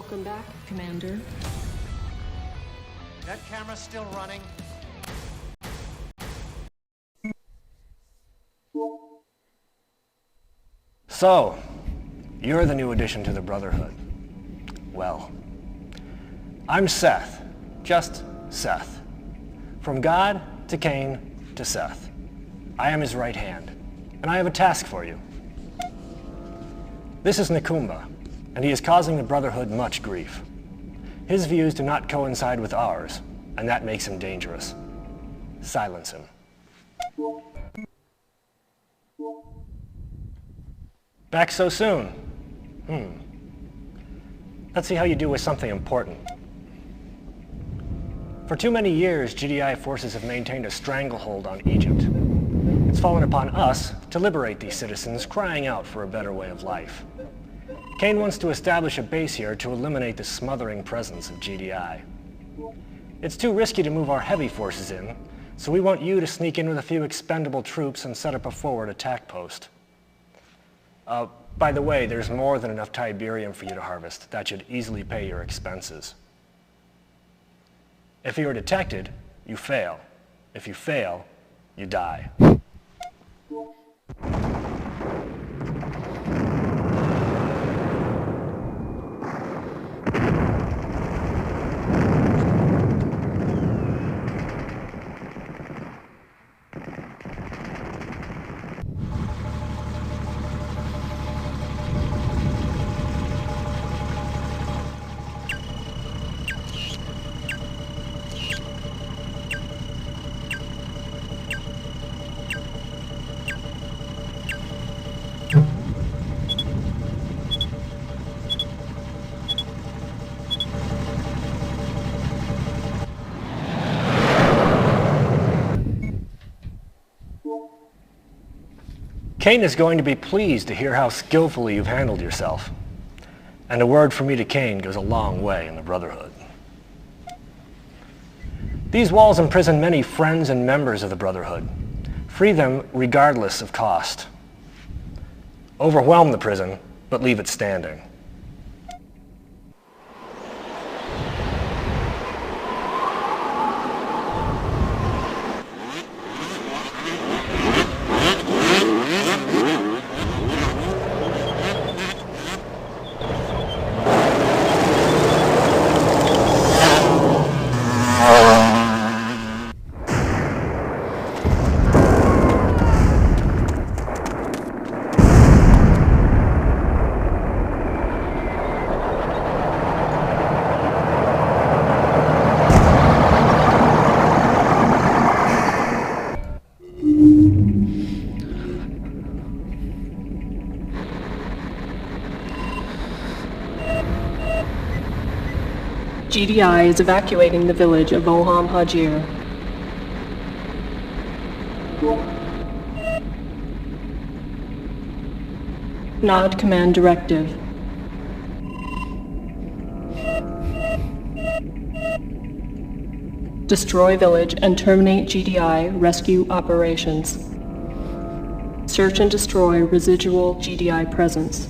Welcome back, Commander. That camera's still running. So, you're the new addition to the Brotherhood. Well, I'm Seth, just Seth. From God to Cain to Seth. I am his right hand, and I have a task for you. This is Nakumba, and he is causing the Brotherhood much grief. His views do not coincide with ours, and that makes him dangerous. Silence him. Back so soon? Let's see how you do with something important. For too many years, GDI forces have maintained a stranglehold on Egypt. It's fallen upon us to liberate these citizens crying out for a better way of life. Cain wants to establish a base here to eliminate the smothering presence of GDI. It's too risky to move our heavy forces in, so we want you to sneak in with a few expendable troops and set up a forward attack post. By the way, there's more than enough Tiberium for you to harvest. That should easily pay your expenses. If you are detected, you fail. If you fail, you die. Cain is going to be pleased to hear how skillfully you've handled yourself. And a word from me to Cain goes a long way in the Brotherhood. These walls imprison many friends and members of the Brotherhood. Free them regardless of cost. Overwhelm the prison, but leave it standing. GDI is evacuating the village of Oham Hajir. Nod command directive. Destroy village and terminate GDI rescue operations. Search and destroy residual GDI presence.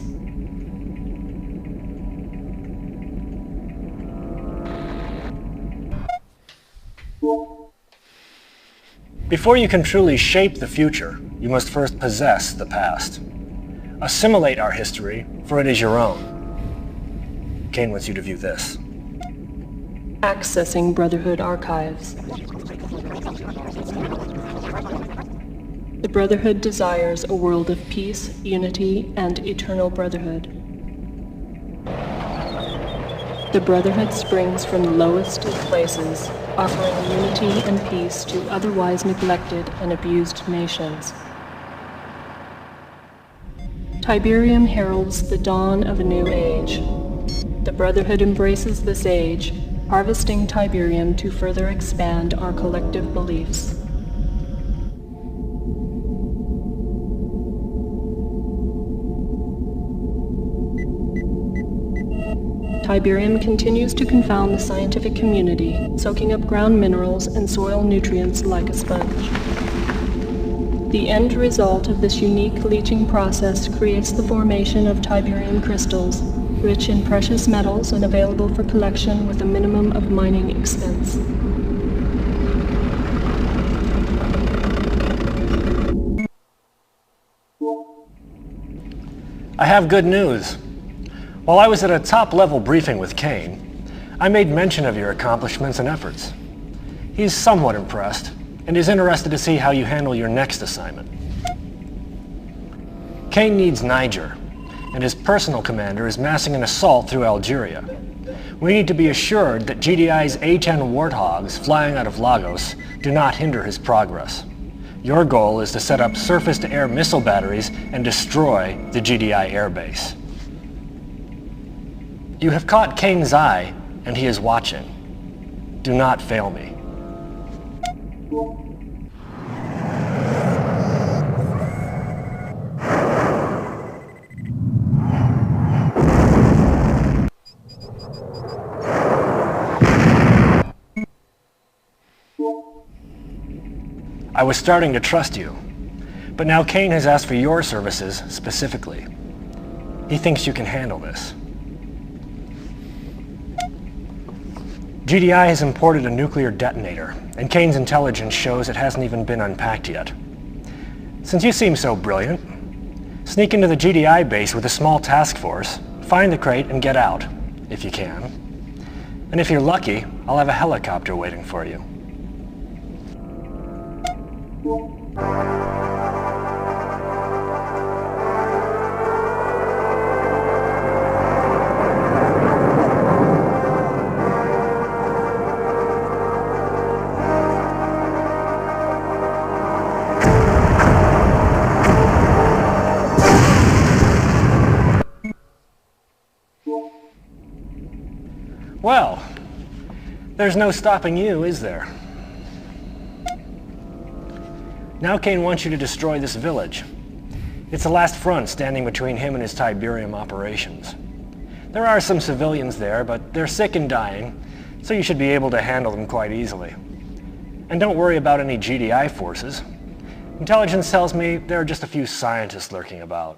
Before you can truly shape the future, you must first possess the past. Assimilate our history, for it is your own. Cain wants you to view this. Accessing Brotherhood archives. The Brotherhood desires a world of peace, unity, and eternal brotherhood. The Brotherhood springs from the lowest of places, offering unity and peace to otherwise neglected and abused nations. Tiberium heralds the dawn of a new age. The Brotherhood embraces this age, harvesting Tiberium to further expand our collective beliefs. Tiberium continues to confound the scientific community, soaking up ground minerals and soil nutrients like a sponge. The end result of this unique leaching process creates the formation of Tiberium crystals, rich in precious metals and available for collection with a minimum of mining expense. I have good news. While I was at a top-level briefing with Kane, I made mention of your accomplishments and efforts. He's somewhat impressed, and is interested to see how you handle your next assignment. Kane needs Niger, and his personal commander is massing an assault through Algeria. We need to be assured that GDI's A-10 Warthogs flying out of Lagos do not hinder his progress. Your goal is to set up surface-to-air missile batteries and destroy the GDI airbase. You have caught Kane's eye, and he is watching. Do not fail me. I was starting to trust you, but now Kane has asked for your services specifically. He thinks you can handle this. GDI has imported a nuclear detonator, and Kane's intelligence shows it hasn't even been unpacked yet. Since you seem so brilliant, sneak into the GDI base with a small task force, find the crate and get out, if you can. And if you're lucky, I'll have a helicopter waiting for you. Well, there's no stopping you, is there? Now Kane wants you to destroy this village. It's the last front standing between him and his Tiberium operations. There are some civilians there, but they're sick and dying, so you should be able to handle them quite easily. And don't worry about any GDI forces. Intelligence tells me there are just a few scientists lurking about.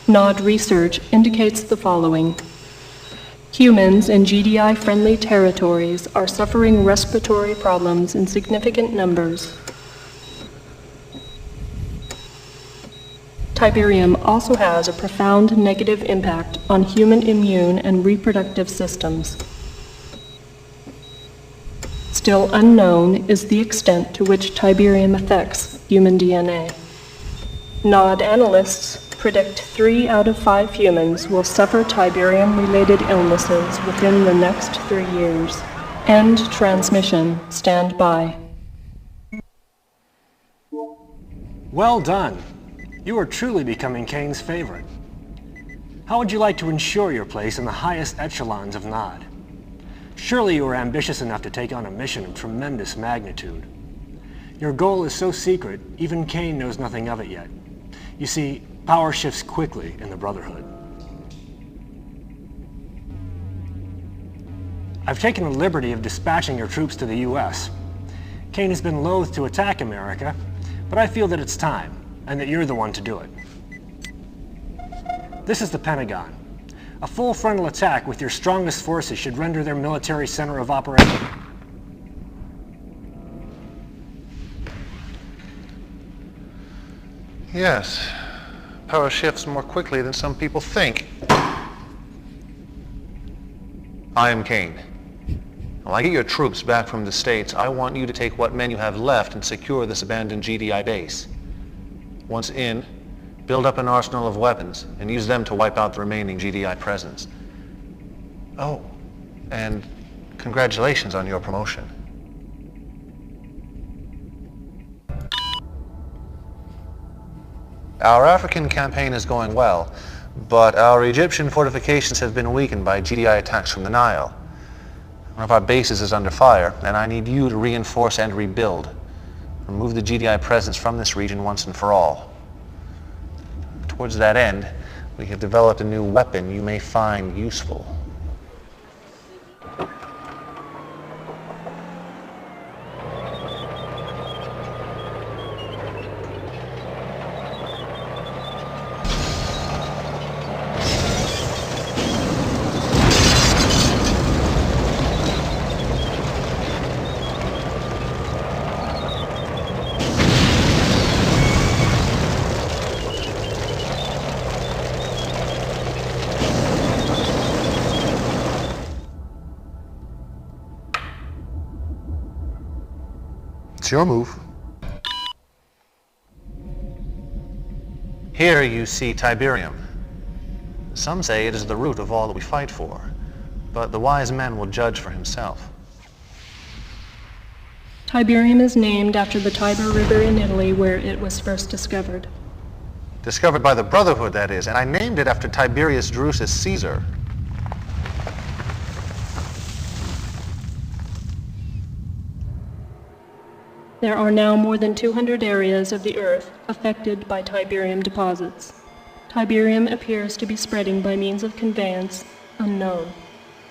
NOD research indicates the following. Humans in GDI-friendly territories are suffering respiratory problems in significant numbers. Tiberium also has a profound negative impact on human immune and reproductive systems. Still unknown is the extent to which Tiberium affects human DNA. NOD analysts predict 3 out of 5 humans will suffer Tiberium-related illnesses within the next 3 years. End transmission. Stand by. Well done. You are truly becoming Kane's favorite. How would you like to ensure your place in the highest echelons of NOD? Surely you are ambitious enough to take on a mission of tremendous magnitude. Your goal is so secret, even Kane knows nothing of it yet. You see, power shifts quickly in the Brotherhood. I've taken the liberty of dispatching your troops to the U.S. Kane has been loath to attack America, but I feel that it's time, and that you're the one to do it. This is the Pentagon. A full frontal attack with your strongest forces should render their military center of operation. Yes. Power shifts more quickly than some people think. I am Kane. When I get your troops back from the States, I want you to take what men you have left and secure this abandoned GDI base. Once in, build up an arsenal of weapons and use them to wipe out the remaining GDI presence. Oh, and congratulations on your promotion. Our African campaign is going well, but our Egyptian fortifications have been weakened by GDI attacks from the Nile. One of our bases is under fire, and I need you to reinforce and rebuild. remove the GDI presence from this region once and for all. Towards that end, we have developed a new weapon you may find useful. It's your move. Here you see Tiberium. Some say it is the root of all that we fight for, but the wise man will judge for himself. Tiberium is named after the Tiber River in Italy where it was first discovered. Discovered by the Brotherhood, that is, and I named it after Tiberius Drusus Caesar. There are now more than 200 areas of the Earth affected by Tiberium deposits. Tiberium appears to be spreading by means of conveyance unknown.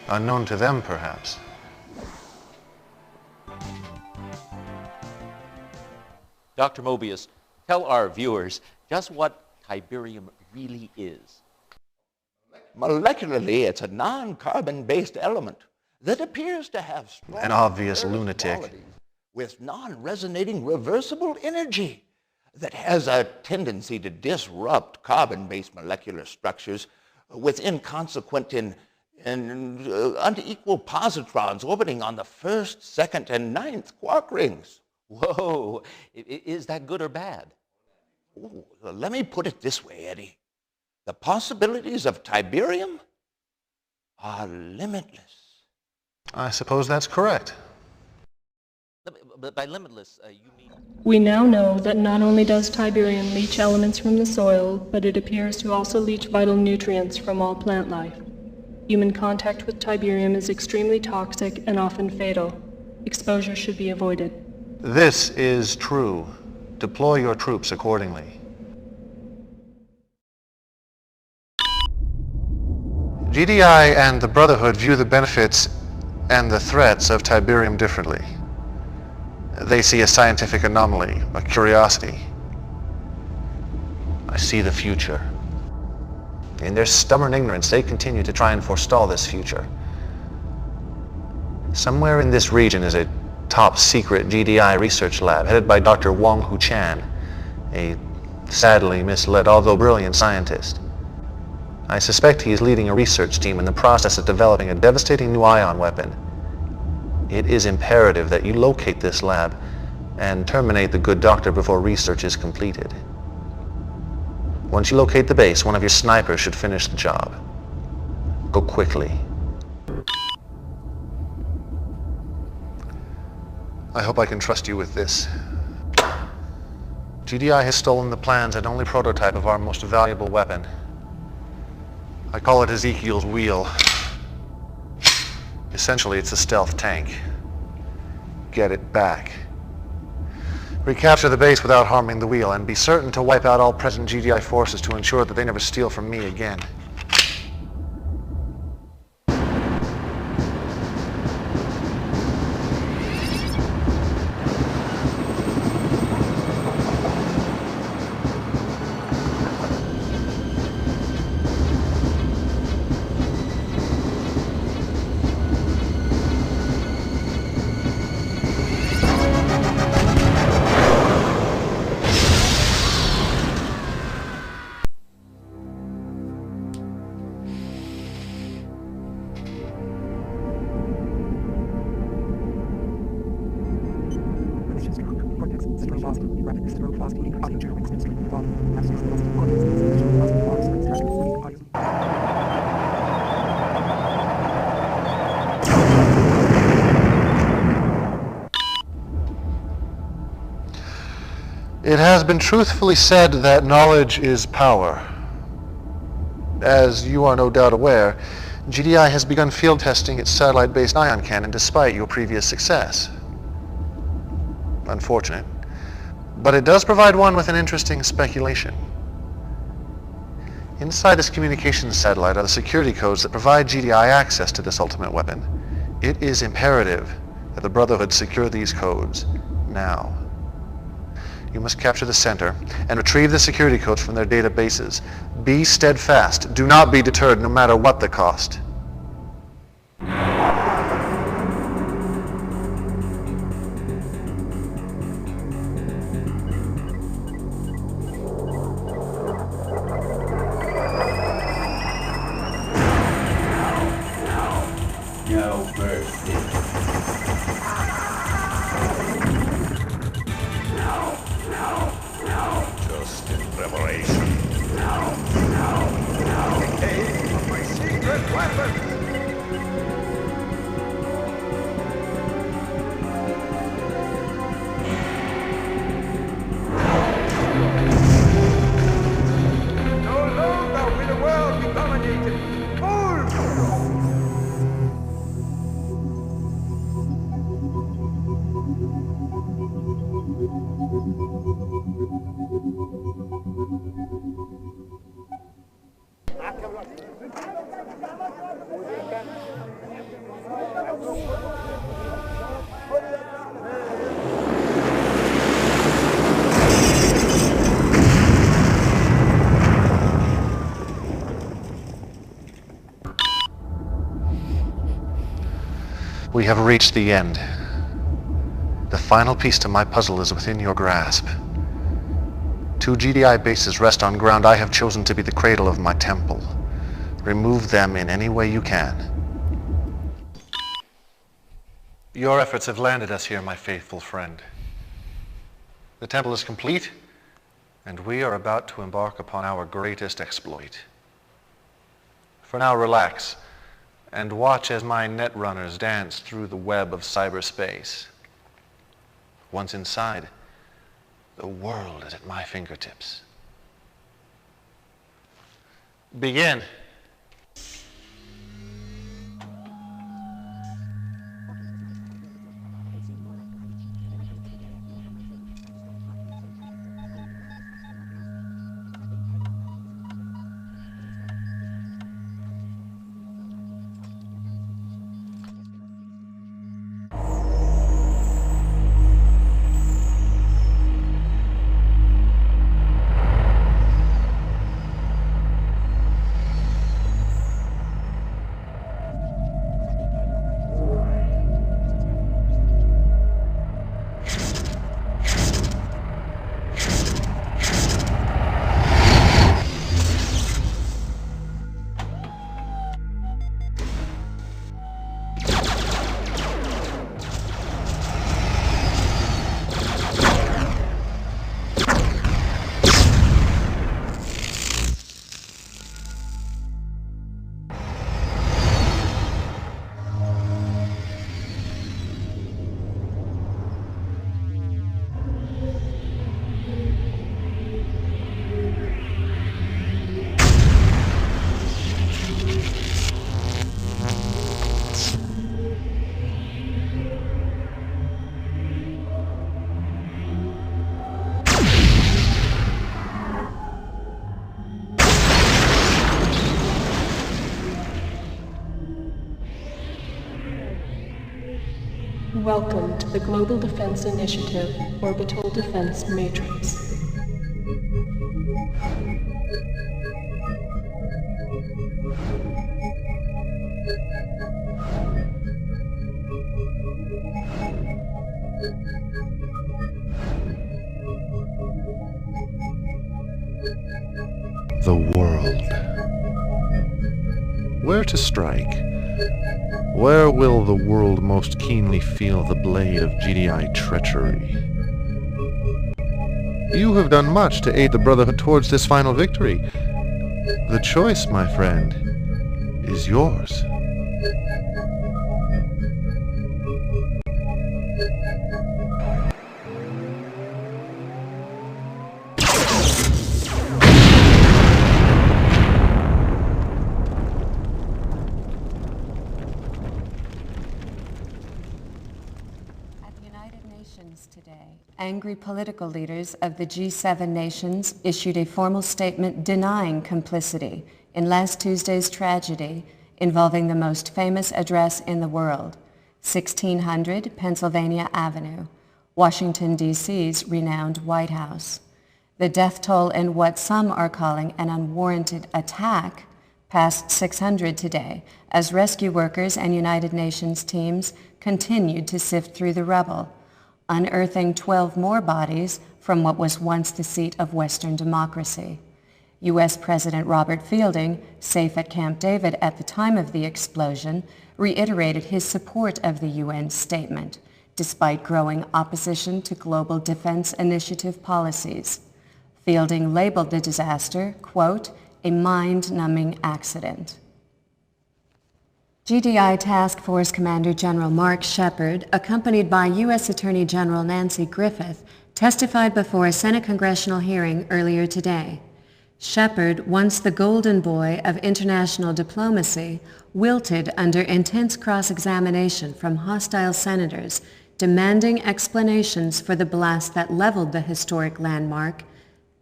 Unknown to them, perhaps. Dr. Mobius, tell our viewers just what Tiberium really is. Molecularly, it's a non-carbon-based element that appears to have strong An obvious earth lunatic. qualities with non-resonating reversible energy that has a tendency to disrupt carbon-based molecular structures with inconsequent and unequal positrons orbiting on the first, second, and ninth quark rings. Whoa, is that good or bad? Ooh, let me put it this way, Eddie. The possibilities of Tiberium are limitless. I suppose that's correct. But by limitless, you mean... We now know that not only does Tiberium leach elements from the soil, but it appears to also leach vital nutrients from all plant life. Human contact with Tiberium is extremely toxic and often fatal. Exposure should be avoided. This is true. Deploy your troops accordingly. GDI and the Brotherhood view the benefits and the threats of Tiberium differently. They see a scientific anomaly, a curiosity. I see the future. In their stubborn ignorance, they continue to try and forestall this future. Somewhere in this region is a top-secret GDI research lab headed by Dr. Wong Hu Chan, a sadly misled, although brilliant scientist. I suspect he is leading a research team in the process of developing a devastating new ion weapon. It is imperative that you locate this lab and terminate the good doctor before research is completed. Once you locate the base, one of your snipers should finish the job. Go quickly. I hope I can trust you with this. GDI has stolen the plans and only prototype of our most valuable weapon. I call it Ezekiel's wheel. Essentially, it's a stealth tank. Get it back. Recapture the base without harming the wheel, and be certain to wipe out all present GDI forces to ensure that they never steal from me again. It has been truthfully said that knowledge is power. As you are no doubt aware, GDI has begun field testing its satellite-based ion cannon despite your previous success. Unfortunate. But it does provide one with an interesting speculation. Inside this communications satellite are the security codes that provide GDI access to this ultimate weapon. It is imperative that the Brotherhood secure these codes now. You must capture the center and retrieve the security codes from their databases. Be steadfast. Do not be deterred, no matter what the cost. No mercy. Just in preparation. Decay of my secret weapon! No longer will the world be dominated. Fools! We have reached the end. The final piece to my puzzle is within your grasp. 2 GDI bases rest on ground I have chosen to be the cradle of my temple. Remove them in any way you can. Your efforts have landed us here, my faithful friend. The temple is complete, and we are about to embark upon our greatest exploit. For now, relax, and watch as my netrunners dance through the web of cyberspace. Once inside, the world is at my fingertips. Begin. Welcome to the Global Defense Initiative Orbital Defense Matrix. The world. Where to strike? Where will the world most keenly feel the blade of GDI treachery? You have done much to aid the Brotherhood towards this final victory. The choice, my friend, is yours. Today, angry political leaders of the G7 nations issued a formal statement denying complicity in last Tuesday's tragedy involving the most famous address in the world, 1600 Pennsylvania Avenue, Washington, D.C.'s renowned White House. The death toll in what some are calling an unwarranted attack passed 600 today as rescue workers and United Nations teams continued to sift through the rubble, unearthing 12 more bodies from what was once the seat of Western democracy. U.S. President Robert Fielding, safe at Camp David at the time of the explosion, reiterated his support of the UN statement, despite growing opposition to global defense initiative policies. Fielding labeled the disaster, quote, a mind-numbing accident. GDI Task Force Commander General Mark Shepard, accompanied by U.S. Attorney General Nancy Griffith, testified before a Senate congressional hearing earlier today. Shepard, once the golden boy of international diplomacy, wilted under intense cross-examination from hostile senators, demanding explanations for the blast that leveled the historic landmark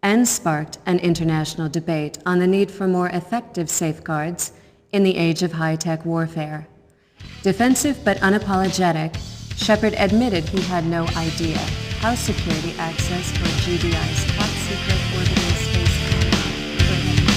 and sparked an international debate on the need for more effective safeguards in the age of high-tech warfare. Defensive but unapologetic, Shepard admitted he had no idea how security access for GDI's top-secret orbital space program could have been.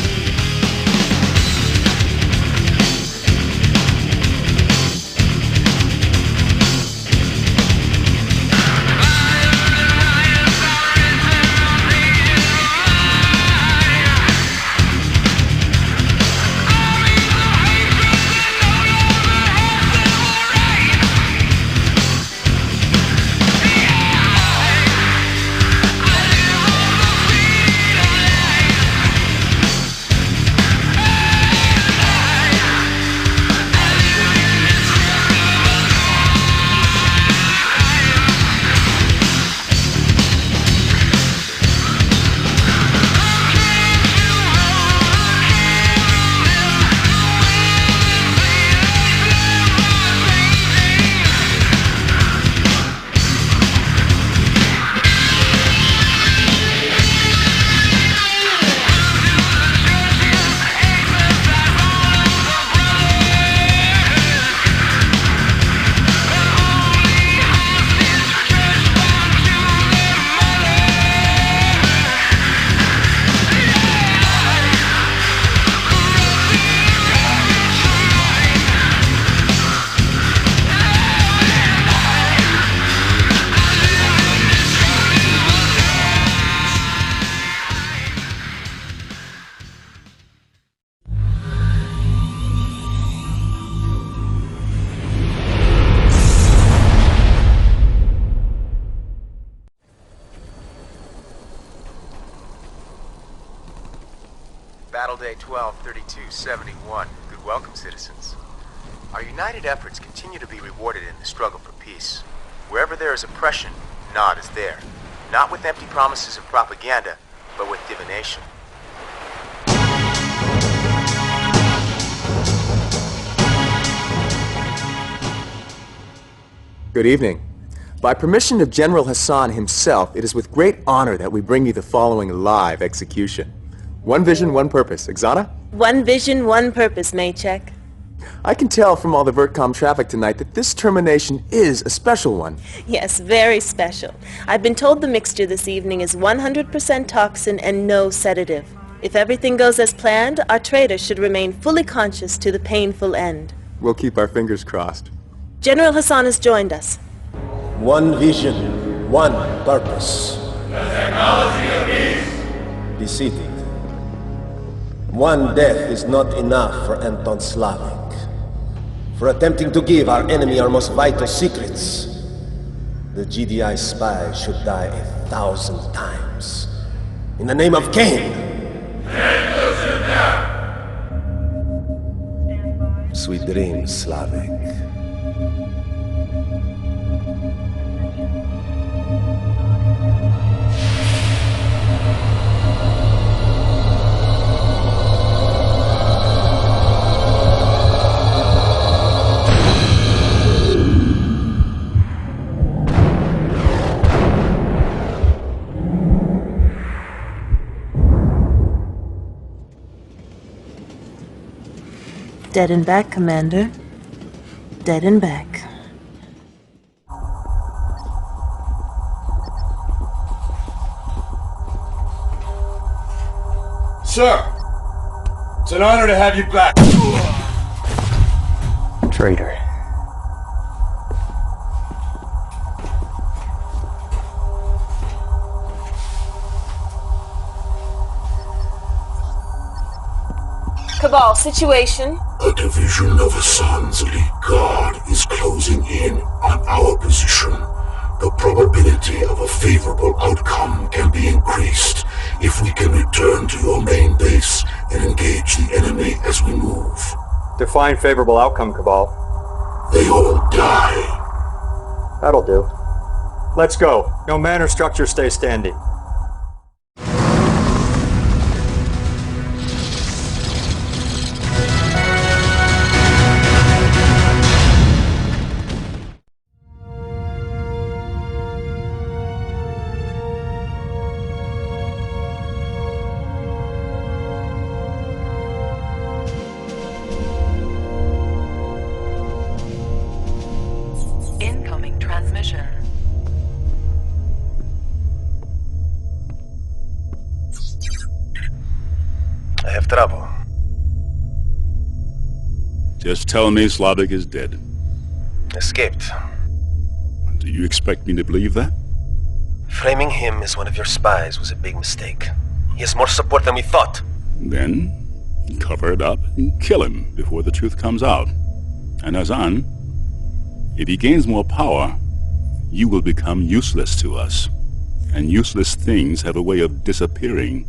Battle Day 12-32-71. Good welcome, citizens. Our united efforts continue to be rewarded in the struggle for peace. Wherever there is oppression, Nod is there. Not with empty promises of propaganda, but with divination. Good evening. By permission of General Hassan himself, it is with great honor that we bring you the following live execution. One vision, one purpose. Exana? One vision, one purpose, Maycheck. I can tell from all the VertCom traffic tonight that this termination is a special one. Yes, very special. I've been told the mixture this evening is 100% toxin and no sedative. If everything goes as planned, our traitor should remain fully conscious to the painful end. We'll keep our fingers crossed. General Hassan has joined us. One vision, one purpose. The technology of peace. Be seated. One death is not enough for Anton Slavik. For attempting to give our enemy our most vital secrets, the GDI spy should die 1,000 times. In the name of Cain! Sweet dreams, Slavik. Dead and back, Commander. Dead and back. Sir, it's an honor to have you back. Traitor. Cabal, situation? A division of Hassan's elite guard is closing in on our position. The probability of a favorable outcome can be increased if we can return to your main base and engage the enemy as we move. Define favorable outcome, Cabal. They all die. That'll do. Let's go. No man or structure stay standing. Transmission. I have trouble. Just tell me Slavic is dead. Escaped. Do you expect me to believe that? Framing him as one of your spies was a big mistake. He has more support than we thought. Then, cover it up and kill him before the truth comes out. And Hassan, if he gains more power, you will become useless to us. And useless things have a way of disappearing.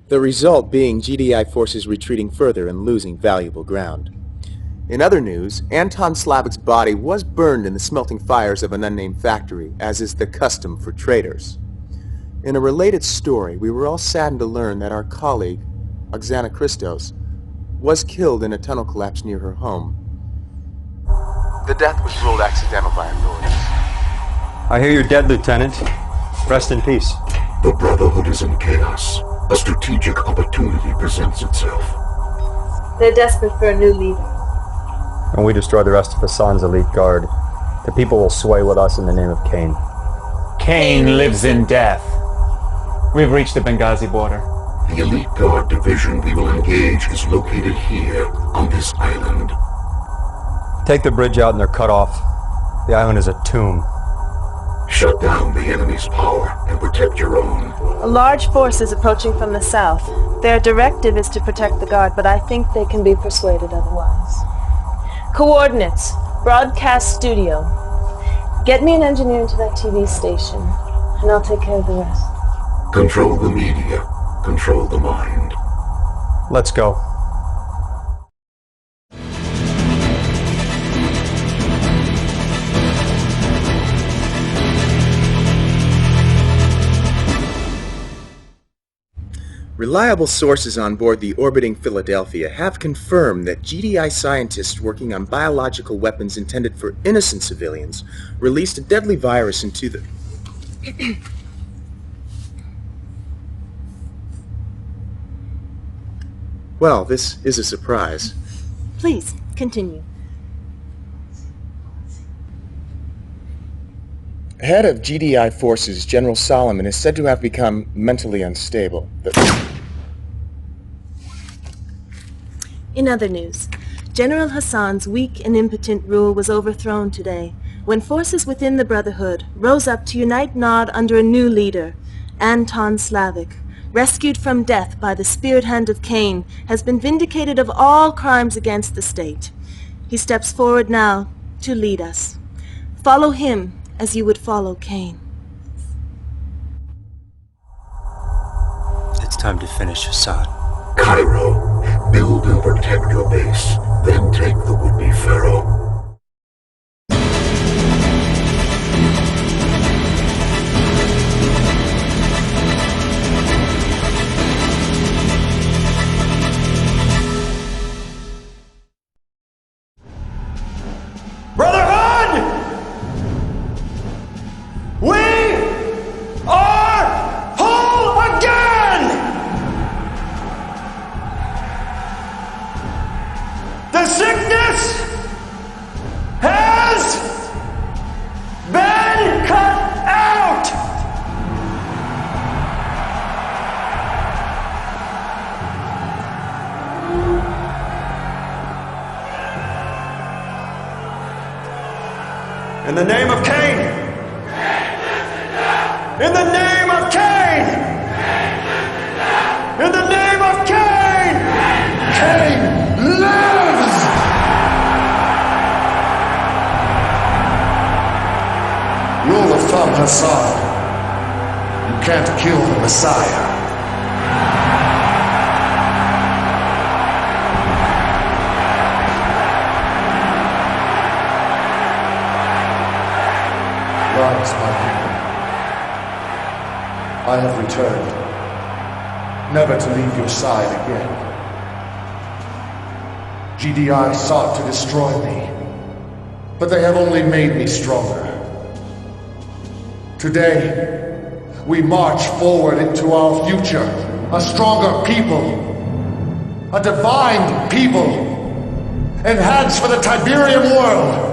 The result being GDI forces retreating further and losing valuable ground. In other news, Anton Slavic's body was burned in the smelting fires of an unnamed factory, as is the custom for traitors. In a related story, we were all saddened to learn that our colleague, Oksana Christos, was killed in a tunnel collapse near her home. The death was ruled accidental by authorities. I hear you're dead, Lieutenant. Rest in peace. The Brotherhood is in chaos. A strategic opportunity presents itself. They're desperate for a new leader. And we destroy the rest of Hassan's elite guard. The people will sway with us in the name of Cain. Cain lives in death. We've reached the Benghazi border. The elite guard division we will engage is located here, on this island. Take the bridge out and they're cut off. The island is a tomb. Shut down the enemy's power and protect your own. A large force is approaching from the south. Their directive is to protect the guard, but I think they can be persuaded otherwise. Coordinates. Broadcast studio. Get me an engineer into that TV station, and I'll take care of the rest. Control the media. Control the mind. Let's go. Reliable sources on board the orbiting Philadelphia have confirmed that GDI scientists working on biological weapons intended for innocent civilians released a deadly virus into the... Well, this is a surprise. Please, continue. Head of GDI forces, General Solomon, is said to have become mentally unstable. In other news, General Hassan's weak and impotent rule was overthrown today when forces within the Brotherhood rose up to unite Nod under a new leader. Anton Slavic, rescued from death by the spirit hand of Cain, has been vindicated of all crimes against the state. He steps forward now to lead us. Follow him as you would follow Cain. It's time to finish Hassan. Cairo, build and protect your base, then take the would-be pharaoh. Brotherhood! We are whole again! In the name of Cain! In the name of Cain! In the name of Cain! Cain lives! You're the femme Hassan. You can't kill the Messiah. Rise, my people. I have returned, never to leave your side again. GDI sought to destroy me, but they have only made me stronger. Today, we march forward into our future, a stronger people, a divine people, enhanced for the Tiberium world.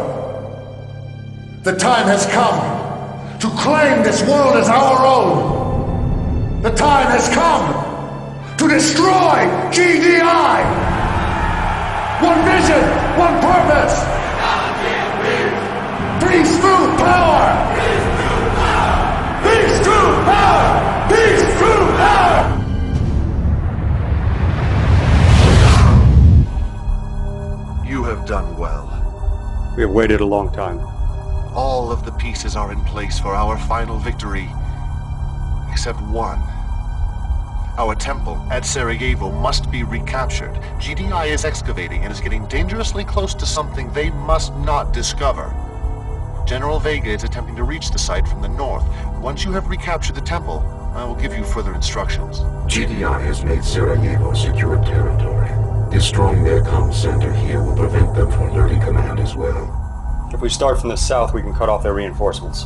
The time has come to claim this world as our own. The time has come to destroy GDI. One vision, one purpose. Peace through power. Peace through power. Peace through power. You have done well. We have waited a long time. All of the pieces are in place for our final victory, except one. Our temple at Sarajevo must be recaptured. GDI is excavating and is getting dangerously close to something they must not discover. General Vega is attempting to reach the site from the north. Once you have recaptured the temple, I will give you further instructions. GDI has made Sarajevo secure territory. Destroying their comm center here will prevent them from learning command as well. If we start from the south, we can cut off their reinforcements.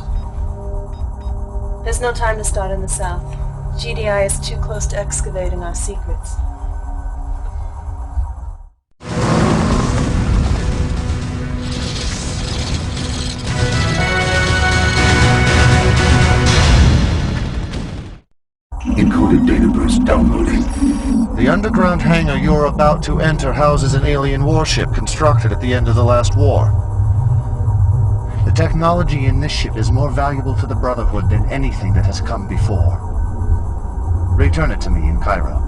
There's no time to start in the south. GDI is too close to excavating our secrets. Encoded database downloading. The underground hangar you're about to enter houses an alien warship constructed at the end of the last war. The technology in this ship is more valuable to the Brotherhood than anything that has come before. Return it to me in Cairo.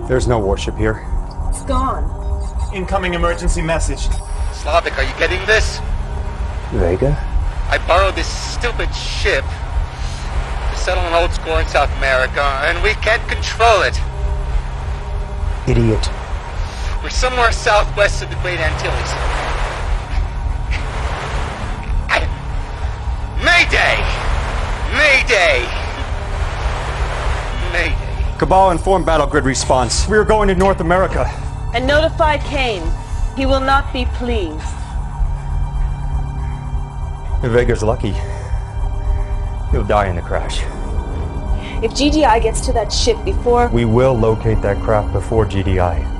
There's no warship here. It's gone. Incoming emergency message. Slavic, are you getting this? Vega? I borrowed this stupid ship to settle an old score in South America, and we can't control it. Idiot. We're somewhere southwest of the Great Antilles. Mayday! Mayday! Mayday. Cabal informed battle grid response. We are going to North America. And notify Cain. He will not be pleased. If Vega's lucky, he'll die in the crash. If GDI gets to that ship before... We will locate that craft before GDI.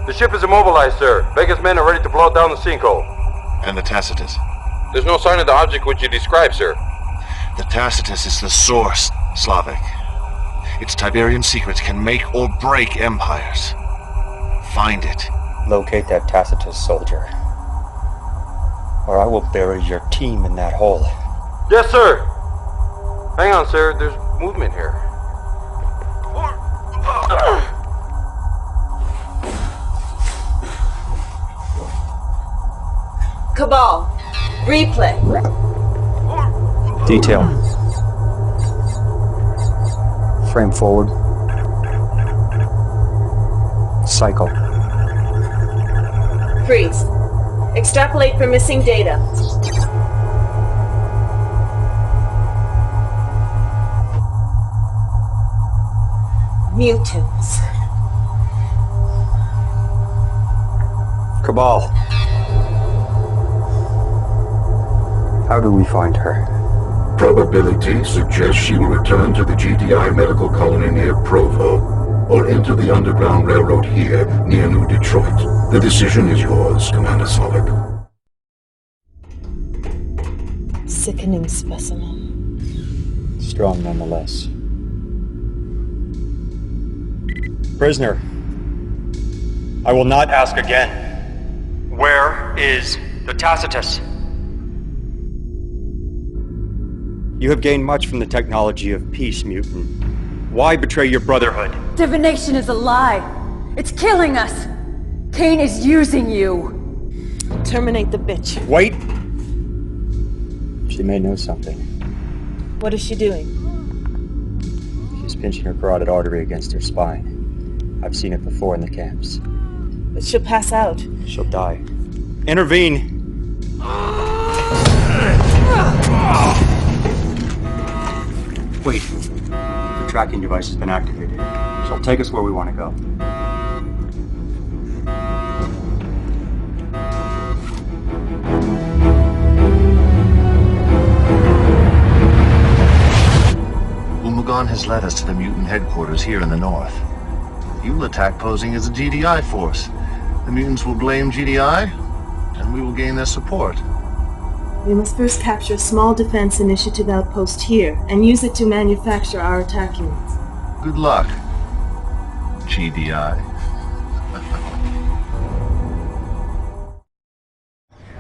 The ship is immobilized, sir. Vega's men are ready to blow down the sinkhole. And the Tacitus? There's no sign of the object which you described, sir. The Tacitus is the source, Slavic. Its Tiberian secrets can make or break empires. Find it. Locate that Tacitus soldier, or I will bury your team in that hole. Yes, sir. Hang on, sir. There's movement here. Cabal. Replay. Detail. Frame forward. Cycle. Freeze. Extrapolate for missing data. Mutants. Cabal. How do we find her? Probability suggests she will return to the GDI medical colony near Provo, or enter the Underground Railroad here, near New Detroit. The decision is yours, Commander Slavic. Sickening specimen. Strong nonetheless. Prisoner, I will not ask again. Where is the Tacitus? You have gained much from the technology of peace, mutant. Why betray your brotherhood? Divination is a lie. It's killing us. Kane is using you. Terminate the bitch. Wait! She may know something. What is she doing? She's pinching her carotid artery against her spine. I've seen it before in the camps. But she'll pass out. She'll die. Intervene! Wait. The tracking device has been activated. She'll take us where we want to go. Umagon has led us to the mutant headquarters here in the north. You'll attack posing as a GDI force. The mutants will blame GDI, and we will gain their support. We must first capture a small defense initiative outpost here, and use it to manufacture our attack units. Good luck, GDI.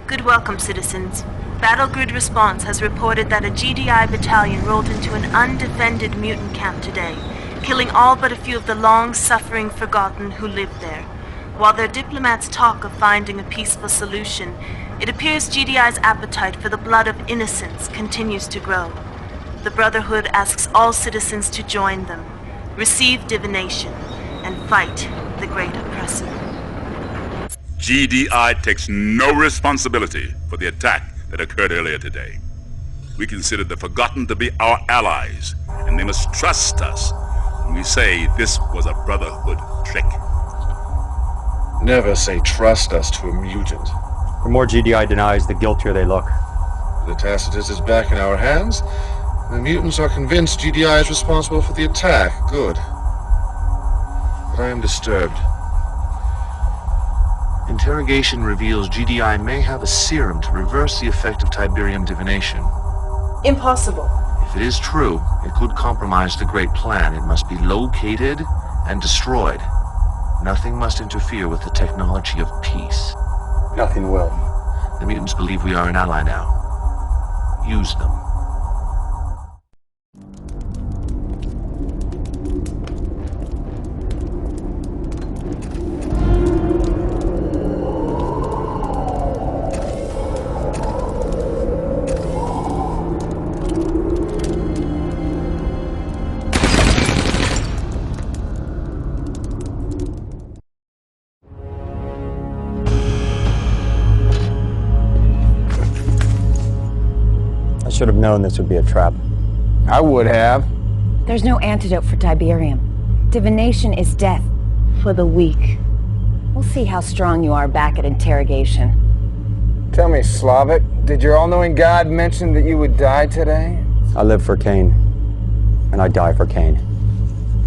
Good welcome, citizens. Battle Grid Response has reported that a GDI battalion rolled into an undefended mutant camp today, killing all but a few of the long-suffering forgotten who lived there. While their diplomats talk of finding a peaceful solution, it appears GDI's appetite for the blood of innocents continues to grow. The Brotherhood asks all citizens to join them, receive divination, and fight the great oppressor. GDI takes no responsibility for the attack that occurred earlier today. We consider the Forgotten to be our allies, and they must trust us when we say this was a Brotherhood trick. Never say trust us to a mutant. The more GDI denies, the guiltier they look. The Tacitus is back in our hands. The mutants are convinced GDI is responsible for the attack. Good. But I am disturbed. Interrogation reveals GDI may have a serum to reverse the effect of Tiberium divination. Impossible. If it is true, it could compromise the great plan. It must be located and destroyed. Nothing must interfere with the technology of peace. Nothing will. The mutants believe we are an ally now. Use them. I should have known this would be a trap. I would have. There's no antidote for Tiberium. Divination is death. For the weak. We'll see how strong you are back at interrogation. Tell me, Slavic, did your all-knowing God mention that you would die today? I live for Kane, and I die for Kane.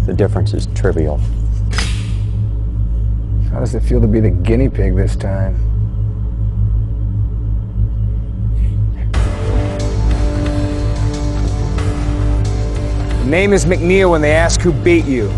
The difference is trivial. How does it feel to be the guinea pig this time? The name is McNeil when they ask who beat you.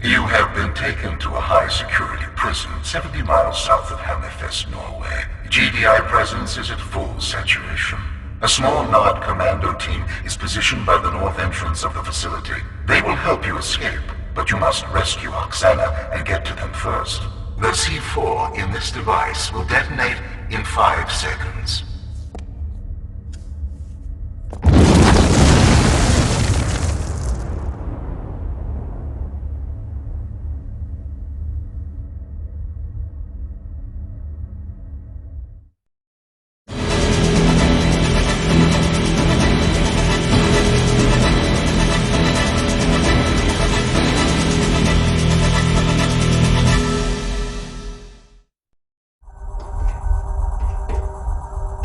You have been taken to a high-security prison 70 miles south of Hammerfest, Norway. GDI presence is at full saturation. A small Nod commando team is positioned by the north entrance of the facility. They will help you escape, but you must rescue Oksana and get to them first. The C4 in this device will detonate in 5 seconds.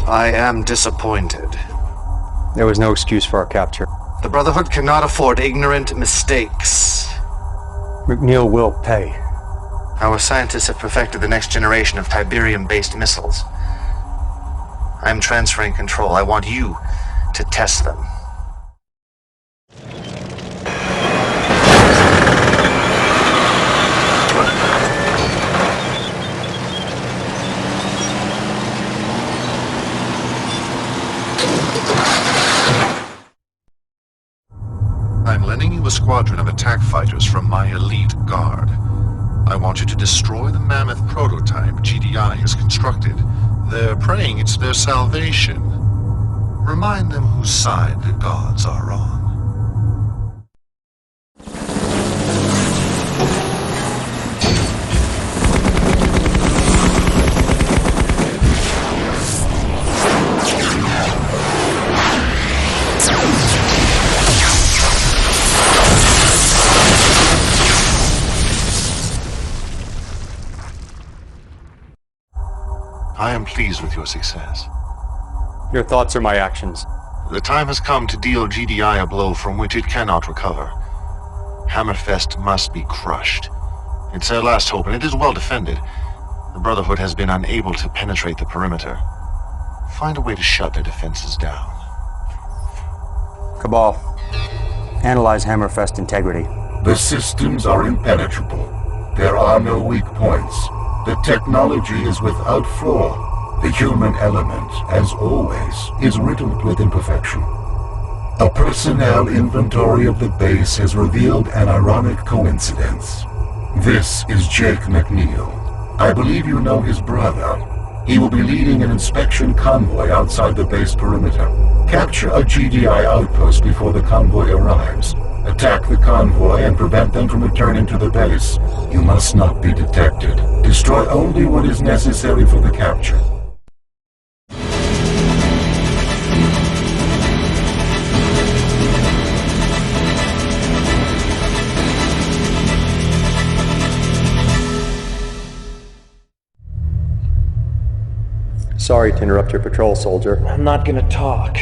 I am disappointed. There was no excuse for our capture. The Brotherhood cannot afford ignorant mistakes. McNeil will pay. Our scientists have perfected the next generation of Tiberium-based missiles. I am transferring control. I want you to test them. I'm lending you a squadron of attack fighters from my elite guard. I want you to destroy the mammoth prototype GDI has constructed. They're praying it's their salvation. Remind them whose side the gods are on. I am pleased with your success. Your thoughts are my actions. The time has come to deal GDI a blow from which it cannot recover. Hammerfest must be crushed. It's their last hope, and it is well defended. The Brotherhood has been unable to penetrate the perimeter. Find a way to shut their defenses down. Cabal, analyze Hammerfest integrity. The systems are impenetrable. There are no weak points. The technology is without flaw. The human element, as always, is riddled with imperfection. A personnel inventory of the base has revealed an ironic coincidence. This is Jake McNeil. I believe you know his brother. He will be leading an inspection convoy outside the base perimeter. Capture a GDI outpost before the convoy arrives. Attack the convoy and prevent them from returning to the base. You must not be detected. Destroy only what is necessary for the capture. Sorry to interrupt your patrol, soldier. I'm not gonna talk.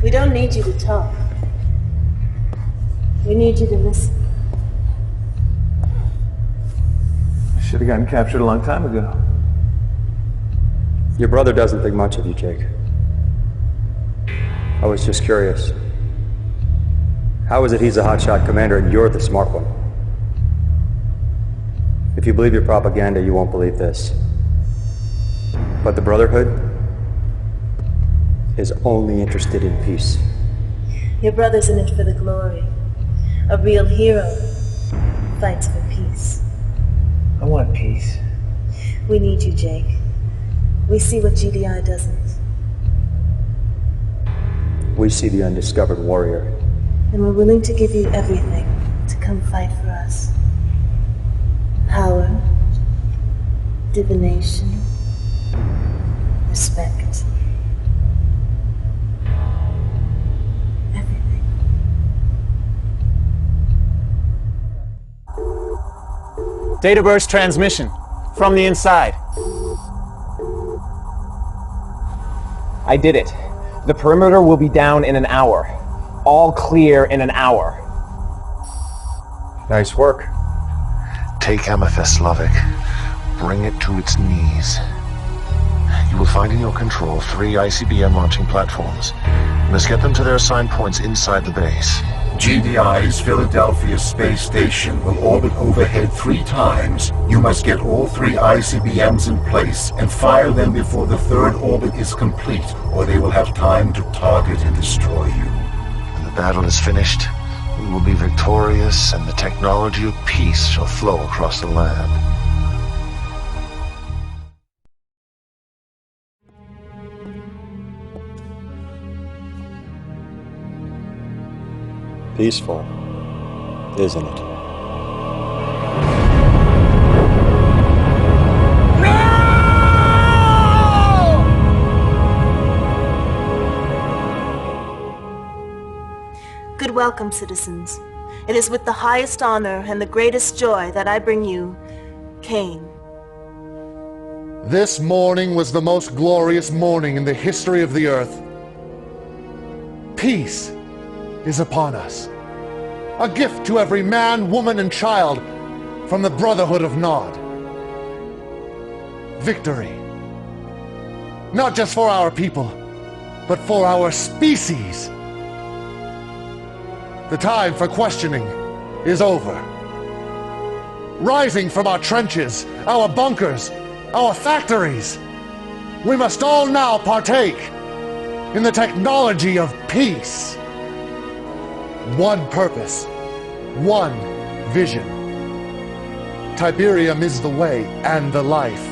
We don't need you to talk. We need you to listen. I should have gotten captured a long time ago. Your brother doesn't think much of you, Jake. I was just curious. How is it he's a hotshot commander and you're the smart one? If you believe your propaganda, you won't believe this. But the Brotherhood is only interested in peace. Your brother's in it for the glory. A real hero fights for peace. I want peace. We need you, Jake. We see what GDI doesn't. We see the undiscovered warrior. And we're willing to give you everything to come fight for us. Power, divination, respect. Everything. Data burst transmission from the inside. I did it. The perimeter will be down in an hour. All clear in an hour. Nice work. Take Amethyst, Slavic. Bring it to its knees. You will find in your control 3 ICBM launching platforms. You must get them to their assigned points inside the base. GDI's Philadelphia space station will orbit overhead 3 times. You must get all 3 ICBMs in place and fire them before the 3rd orbit is complete, or they will have time to target and destroy you. When the battle is finished, We will be victorious, and the technology of peace shall flow across the land. Peaceful, isn't it? Good welcome, citizens. It is with the highest honor and the greatest joy that I bring you Cain. This morning was the most glorious morning in the history of the Earth. Peace is upon us. A gift to every man, woman, and child from the Brotherhood of Nod. Victory. Not just for our people, but for our species. The time for questioning is over. Rising from our trenches, our bunkers, our factories, we must all now partake in the technology of peace. One purpose, one vision. Tiberium is the way and the life.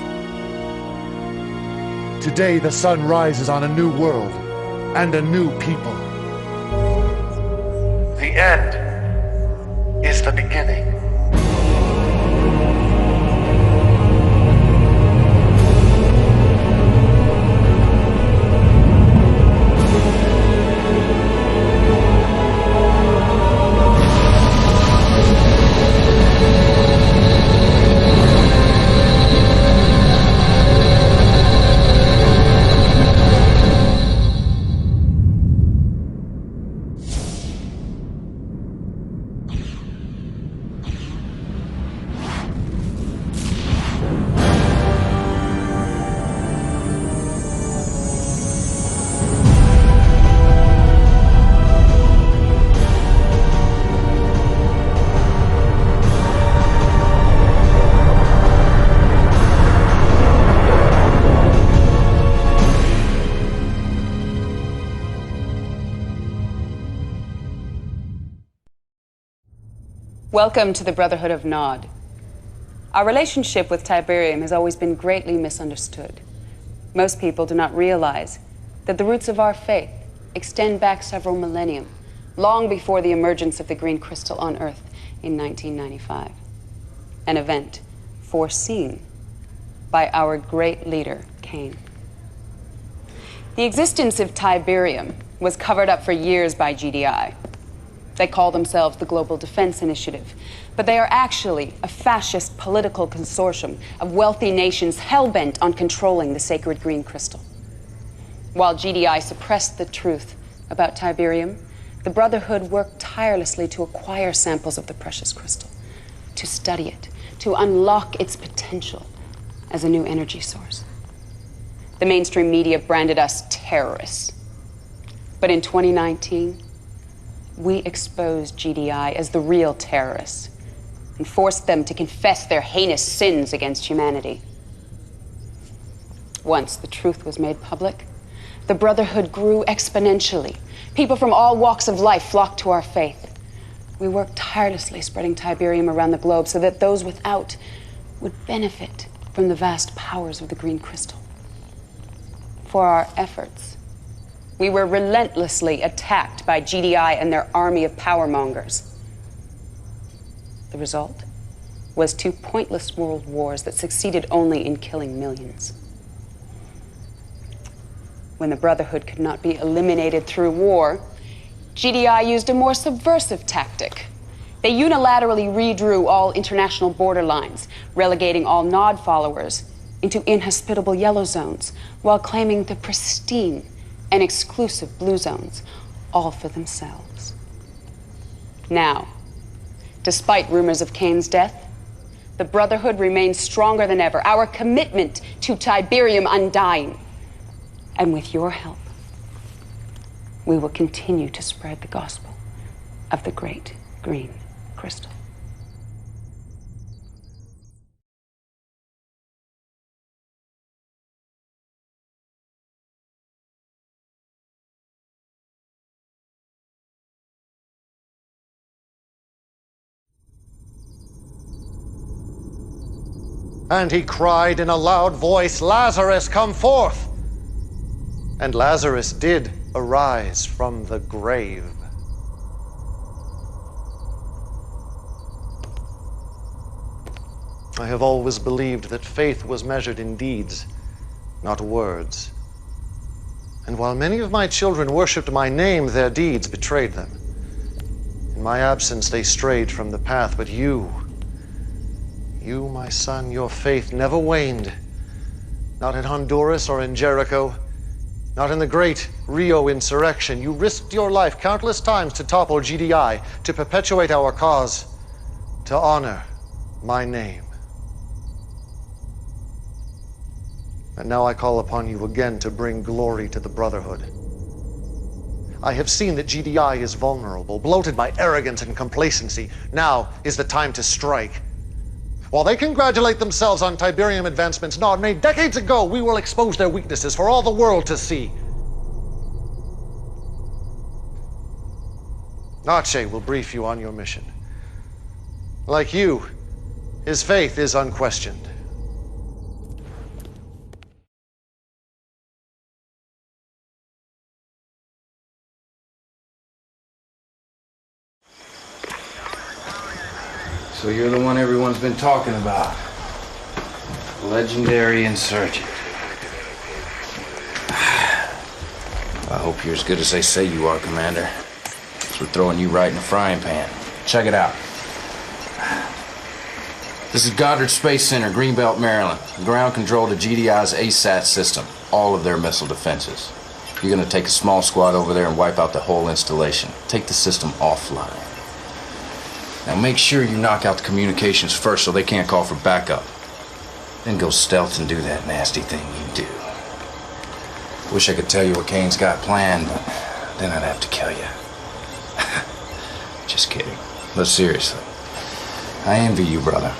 Today the sun rises on a new world and a new people. The end is the beginning. Welcome to the Brotherhood of Nod. Our relationship with Tiberium has always been greatly misunderstood. Most people do not realize that the roots of our faith extend back several millennium, long before the emergence of the green crystal on Earth in 1995. An event foreseen by our great leader, Cain. The existence of Tiberium was covered up for years by GDI. They call themselves the Global Defense Initiative, but they are actually a fascist political consortium of wealthy nations hell-bent on controlling the sacred green crystal. While GDI suppressed the truth about Tiberium, the Brotherhood worked tirelessly to acquire samples of the precious crystal, to study it, to unlock its potential as a new energy source. The mainstream media branded us terrorists. But in 2019, we exposed GDI as the real terrorists and forced them to confess their heinous sins against humanity. Once the truth was made public, the Brotherhood grew exponentially. People from all walks of life flocked to our faith. We worked tirelessly spreading Tiberium around the globe so that those without would benefit from the vast powers of the green crystal. For our efforts, we were relentlessly attacked by GDI and their army of powermongers. The result was 2 pointless world wars that succeeded only in killing millions. When the Brotherhood could not be eliminated through war, GDI used a more subversive tactic. They unilaterally redrew all international border lines, relegating all Nod followers into inhospitable yellow zones, while claiming the pristine and exclusive blue zones, all for themselves. Now, despite rumors of Cain's death, the Brotherhood remains stronger than ever, our commitment to Tiberium undying. And with your help, we will continue to spread the gospel of the great green crystal. And he cried in a loud voice, "Lazarus, come forth!" And Lazarus did arise from the grave. I have always believed that faith was measured in deeds, not words. And while many of my children worshipped my name, their deeds betrayed them. In my absence, they strayed from the path, but you, my son, your faith never waned. Not in Honduras or in Jericho, not in the great Rio insurrection. You risked your life countless times to topple GDI, to perpetuate our cause, to honor my name. And now I call upon you again to bring glory to the Brotherhood. I have seen that GDI is vulnerable, bloated by arrogance and complacency. Now is the time to strike. While they congratulate themselves on Tiberium advancements Nod made decades ago, we will expose their weaknesses for all the world to see. Nache will brief you on your mission. Like you, his faith is unquestioned. So you're the one everyone's been talking about. Legendary insurgent. I hope you're as good as they say you are, Commander. So we're throwing you right in the frying pan. Check it out. This is Goddard Space Center, Greenbelt, Maryland. Ground control to GDI's ASAT system. All of their missile defenses. You're gonna take a small squad over there and wipe out the whole installation. Take the system offline. Now make sure you knock out the communications first so they can't call for backup. Then go stealth and do that nasty thing you do. Wish I could tell you what Kane's got planned, but then I'd have to kill you. Just kidding. But seriously, I envy you, brother.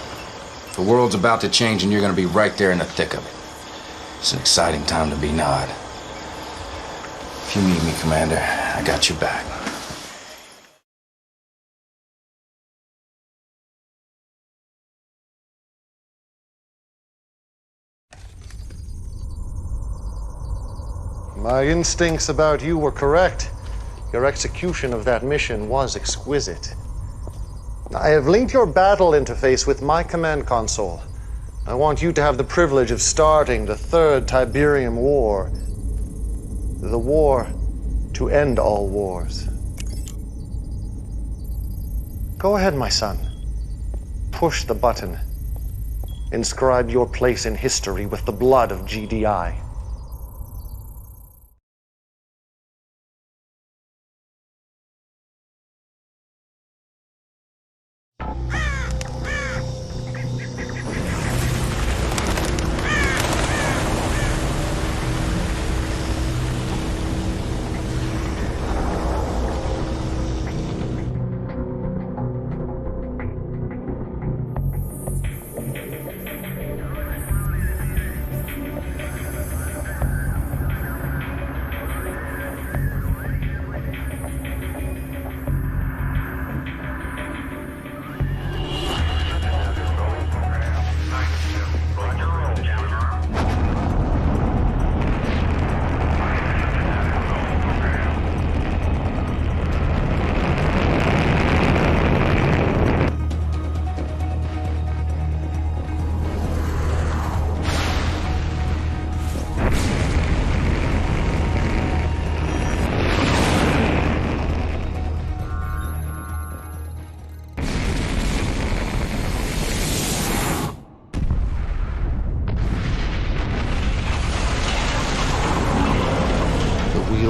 The world's about to change and you're gonna be right there in the thick of it. It's an exciting time to be Nod. If you need me, Commander, I got your back. My instincts about you were correct. Your execution of that mission was exquisite. I have linked your battle interface with my command console. I want you to have the privilege of starting the Third Tiberium War. The war to end all wars. Go ahead, my son. Push the button. Inscribe your place in history with the blood of GDI.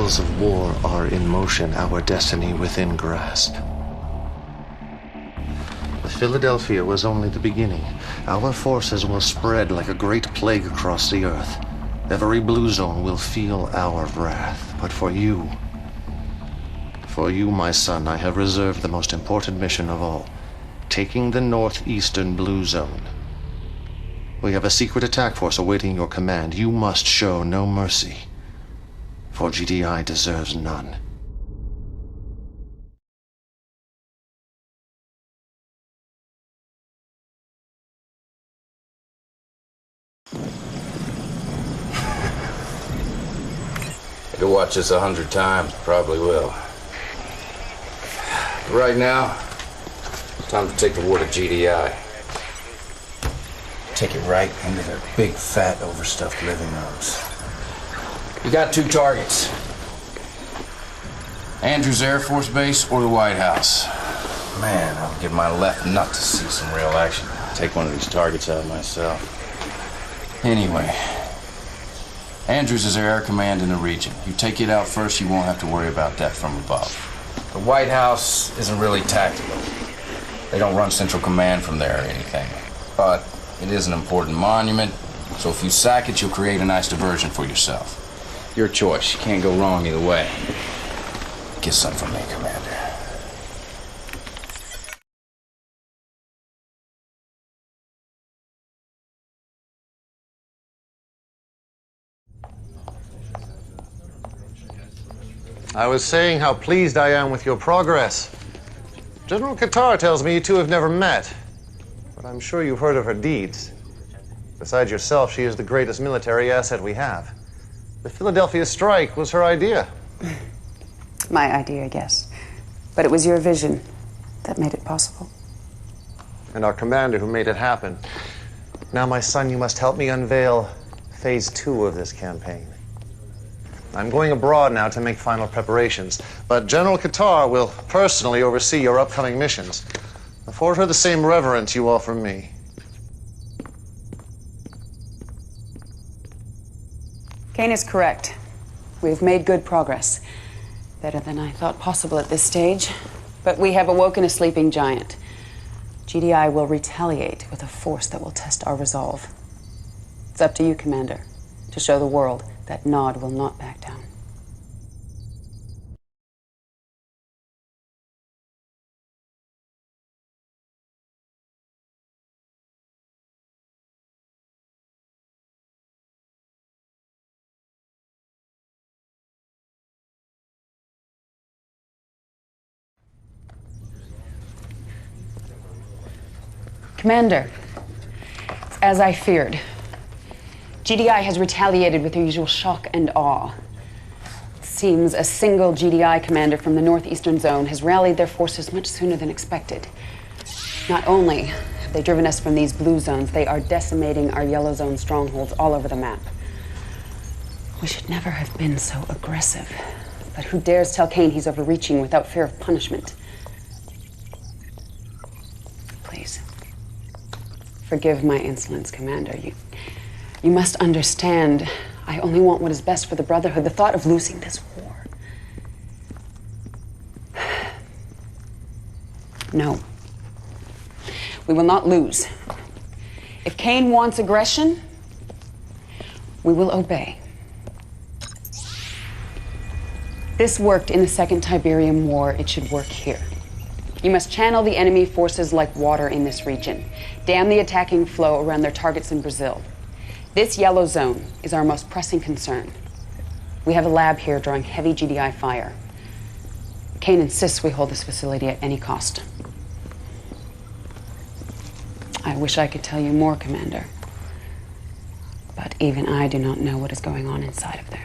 Of war are in motion, our destiny within grasp. Philadelphia was only the beginning. Our forces will spread like a great plague across the earth. Every blue zone will feel our wrath. But for you, my son, I have reserved the most important mission of all, taking the northeastern blue zone. We have a secret attack force awaiting your command. You must show no mercy, for GDI deserves none. You'll watch this 100 times, probably will. But right now, it's time to take the war to GDI. Take it right into their big, fat, overstuffed living rooms. You got 2 targets. Andrews Air Force Base or the White House. Man, I'll give my left nut to see some real action. Take one of these targets out myself. Anyway, Andrews is their air command in the region. You take it out first, you won't have to worry about death from above. The White House isn't really tactical. They don't run central command from there or anything. But it is an important monument, so if you sack it, you'll create a nice diversion for yourself. Your choice. You can't go wrong either way. Get some from me, Commander. I was saying how pleased I am with your progress. General Qatar tells me you two have never met, but I'm sure you've heard of her deeds. Besides yourself, she is the greatest military asset we have. The Philadelphia strike was her idea. My idea, yes. But it was your vision that made it possible. And our commander who made it happen. Now, my son, you must help me unveil phase 2 of this campaign. I'm going abroad now to make final preparations, but General Qatar will personally oversee your upcoming missions. Afford her the same reverence you offer me. Kane is correct. We've made good progress. Better than I thought possible at this stage. But we have awoken a sleeping giant. GDI will retaliate with a force that will test our resolve. It's up to you, Commander, to show the world that Nod will not back down. Commander, it's as I feared. GDI has retaliated with their usual shock and awe. It seems a single GDI commander from the northeastern zone has rallied their forces much sooner than expected. Not only have they driven us from these blue zones, they are decimating our yellow zone strongholds all over the map. We should never have been so aggressive. But who dares tell Kane he's overreaching without fear of punishment? Please. Forgive my insolence, Commander. You must understand, I only want what is best for the Brotherhood. The thought of losing this war. No. We will not lose. If Kane wants aggression, we will obey. This worked in the Second Tiberium War. It should work here. You must channel the enemy forces like water in this region. Dam the attacking flow around their targets in Brazil. This yellow zone is our most pressing concern. We have a lab here drawing heavy GDI fire. Kane insists we hold this facility at any cost. I wish I could tell you more, Commander. But even I do not know what is going on inside of there.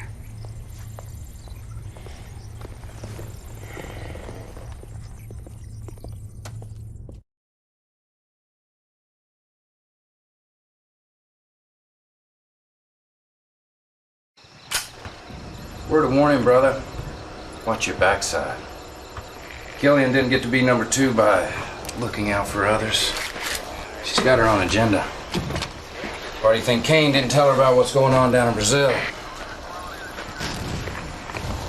Word of warning, brother. Watch your backside. Killian didn't get to be number 2 by looking out for others. She's got her own agenda. Why do you think Kane didn't tell her about what's going on down in Brazil?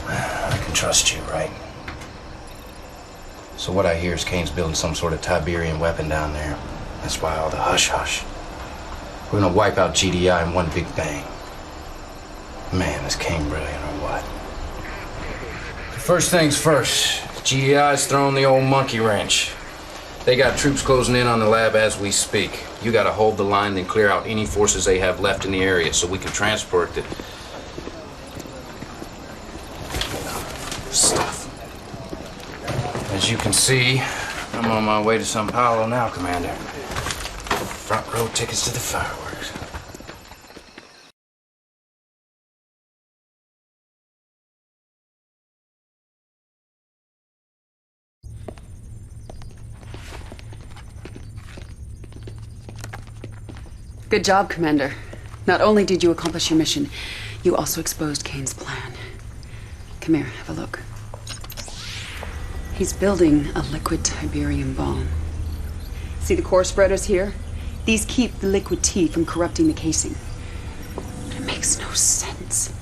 I can trust you, right? So what I hear is Kane's building some sort of Tiberian weapon down there. That's why all the hush-hush. We're gonna wipe out GDI in one big bang. Man, is Kane brilliant or what? First things first, GDI's throwing the old monkey wrench. They got troops closing in on the lab as we speak. You gotta hold the line, then clear out any forces they have left in the area so we can transport the stuff. As you can see, I'm on my way to Sao Paulo now, Commander. Front row tickets to the fireworks. Good job, Commander. Not only did you accomplish your mission, you also exposed Kane's plan. Come here, have a look. He's building a liquid Tiberium bomb. See the core spreaders here? These keep the liquid tea from corrupting the casing. But it makes no sense.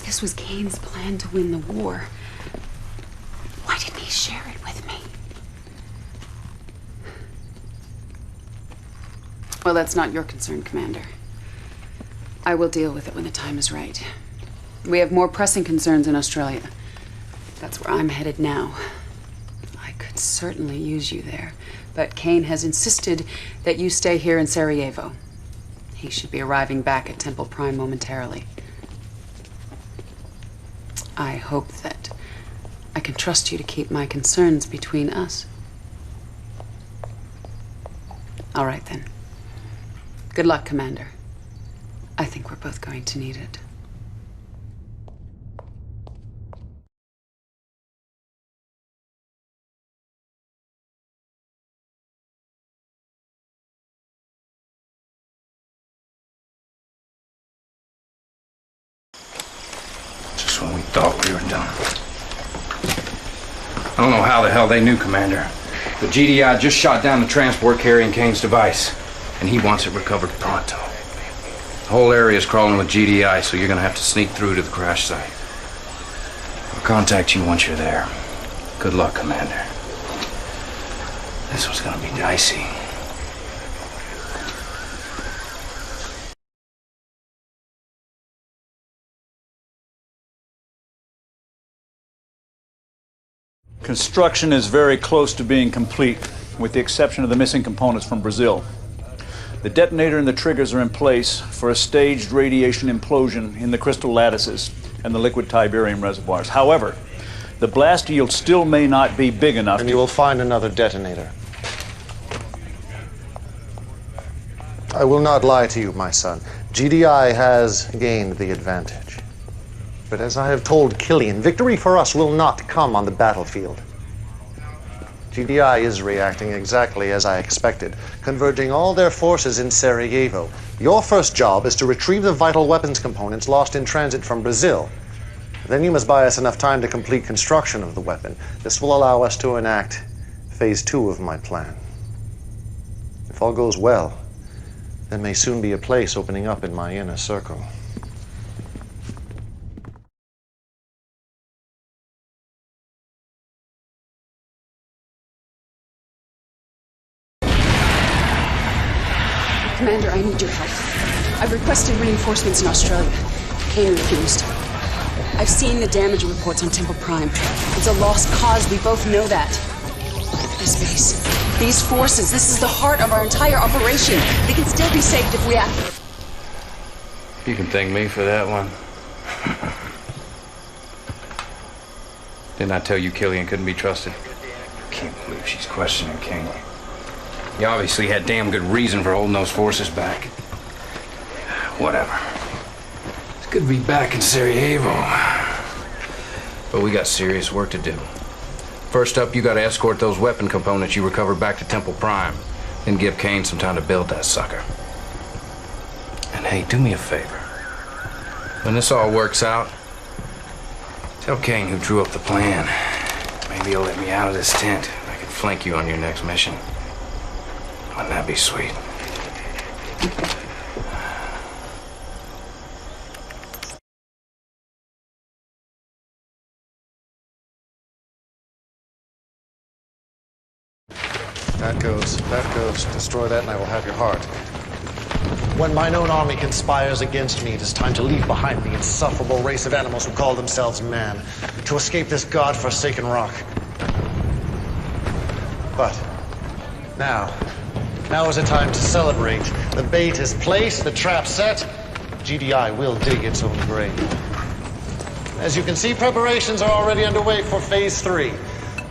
This was Kane's plan to win the war. Why didn't he share it with me? Well, that's not your concern, Commander. I will deal with it when the time is right. We have more pressing concerns in Australia. That's where I'm headed now. I could certainly use you there, but Kane has insisted that you stay here in Sarajevo. He should be arriving back at Temple Prime momentarily. I hope that I can trust you to keep my concerns between us. All right, then. Good luck, Commander. I think we're both going to need it. Just when we thought we were done. I don't know how the hell they knew, Commander. The GDI just shot down the transport carrying Kane's device, and he wants it recovered pronto. The whole area is crawling with GDI, so you're gonna have to sneak through to the crash site. I'll contact you once you're there. Good luck, Commander. This was gonna be dicey. Construction is very close to being complete, with the exception of the missing components from Brazil. The detonator and the triggers are in place for a staged radiation implosion in the crystal lattices and the liquid Tiberium reservoirs. However, the blast yield still may not be big enough. And you will find another detonator. I will not lie to you, my son. GDI has gained the advantage. But as I have told Killian, victory for us will not come on the battlefield. GDI is reacting exactly as I expected, converging all their forces in Sarajevo. Your first job is to retrieve the vital weapons components lost in transit from Brazil. Then you must buy us enough time to complete construction of the weapon. This will allow us to enact phase 2 of my plan. If all goes well, there may soon be a place opening up in my inner circle. Commander, I need your help. I've requested reinforcements in Australia. Kane refused. I've seen the damage reports on Temple Prime. It's a lost cause, we both know that. This base, these forces, this is the heart of our entire operation. They can still be saved if we act. You can thank me for that one. Didn't I tell you Killian couldn't be trusted? Can't believe she's questioning Kane. You obviously had damn good reason for holding those forces back. Whatever. It's good to be back in Sarajevo. But we got serious work to do. First up, you gotta escort those weapon components you recovered back to Temple Prime. Then give Kane some time to build that sucker. And hey, do me a favor. When this all works out, tell Kane who drew up the plan. Maybe he'll let me out of this tent. I can flank you on your next mission. Wouldn't that be sweet? That goes. Destroy that and I will have your heart. When mine own army conspires against me, it is time to leave behind the insufferable race of animals who call themselves man, to escape this god-forsaken rock. But now is a time to celebrate. The bait is placed, the trap set. GDI will dig its own grave. As you can see, preparations are already underway for phase 3.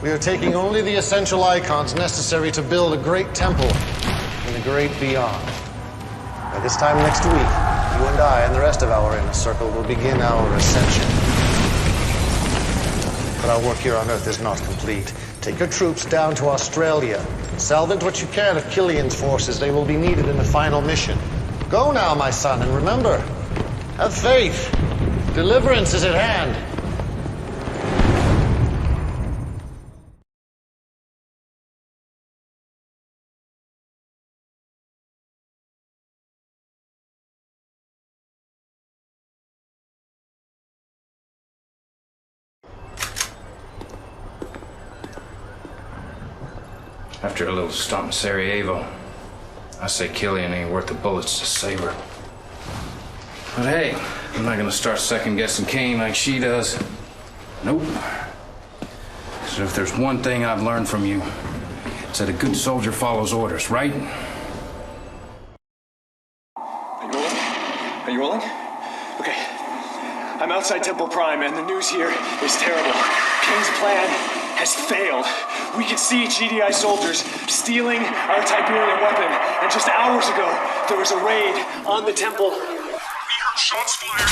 We are taking only the essential icons necessary to build a great temple in the great beyond. By this time next week, you and I and the rest of our inner circle will begin our ascension. But our work here on Earth is not complete. Take your troops down to Australia. Salvage what you can of Killian's forces. They will be needed in the final mission. Go now, my son, and remember, have faith. Deliverance is at hand. After a little stomp in Sarajevo, I say Killian ain't worth the bullets to save her. But hey, I'm not gonna start second-guessing Kane like she does. Nope. So if there's one thing I've learned from you, it's that a good soldier follows orders, right? Are you rolling? Okay. I'm outside Temple Prime, and the news here is terrible. Kane's plan has failed. We can see GDI soldiers stealing our Tiberian weapon, and just hours ago, there was a raid on the temple. We heard shots fired.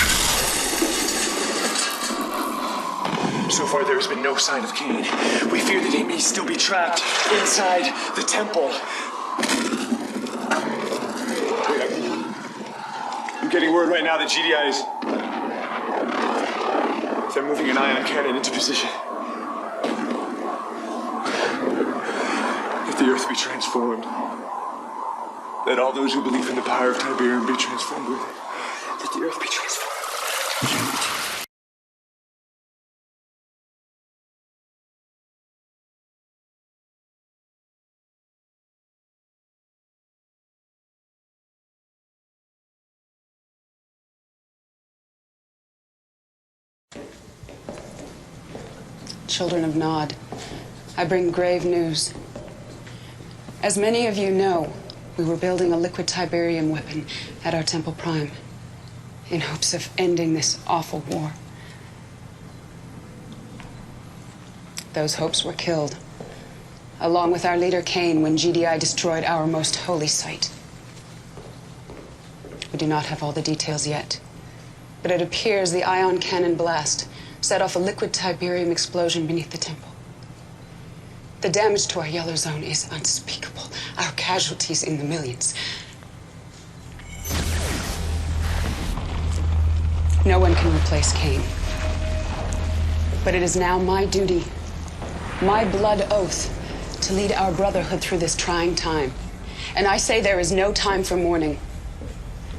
So far, there has been no sign of Kane. We fear that he may still be trapped inside the temple. I'm getting word right now that GDI is... They're moving an ion cannon into position. If the Earth be transformed, let all those who believe in the power of Tiberium be transformed with it. Let the Earth be transformed. Children of Nod, I bring grave news. As many of you know, we were building a liquid Tiberium weapon at our Temple Prime in hopes of ending this awful war. Those hopes were killed, along with our leader Kane, when GDI destroyed our most holy site. We do not have all the details yet, but it appears the ion cannon blast set off a liquid Tiberium explosion beneath the temple. The damage to our yellow zone is unspeakable. Our casualties in the millions. No one can replace Kane. But it is now my duty, my blood oath, to lead our brotherhood through this trying time. And I say there is no time for mourning.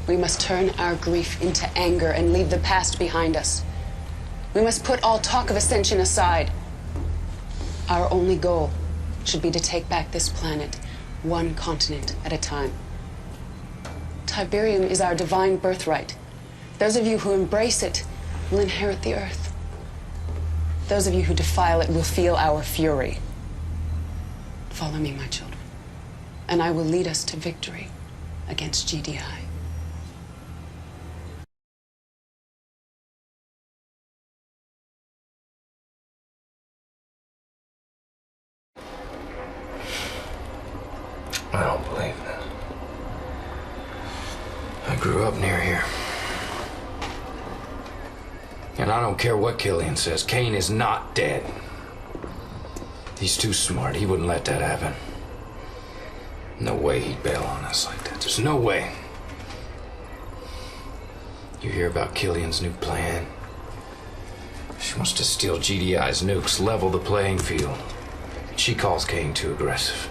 We must turn our grief into anger and leave the past behind us. We must put all talk of ascension aside. Our only goal should be to take back this planet, one continent at a time. Tiberium is our divine birthright. Those of you who embrace it will inherit the Earth. Those of you who defile it will feel our fury. Follow me, my children, and I will lead us to victory against GDI. I don't believe this. I grew up near here. And I don't care what Killian says, Kane is not dead. He's too smart. He wouldn't let that happen. No way he'd bail on us like that. There's no way. You hear about Killian's new plan? She wants to steal GDI's nukes, level the playing field. She calls Kane too aggressive.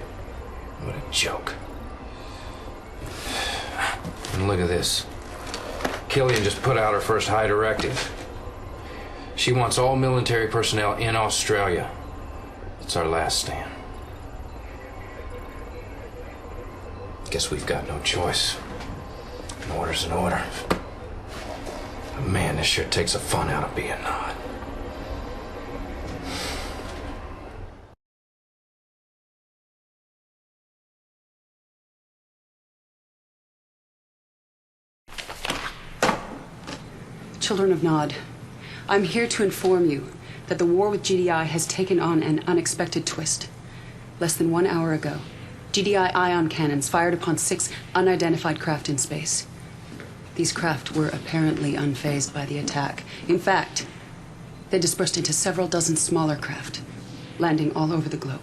What a joke. And look at this. Killian just put out her first high directive. She wants all military personnel in Australia. It's our last stand. Guess we've got no choice. An order's an order. But man, this sure takes the fun out of being Nod. Children of Nod, I'm here to inform you that the war with GDI has taken on an unexpected twist. Less than 1 hour ago, GDI ion cannons fired upon 6 unidentified craft in space. These craft were apparently unfazed by the attack. In fact, They dispersed into several dozen smaller craft, landing all over the globe.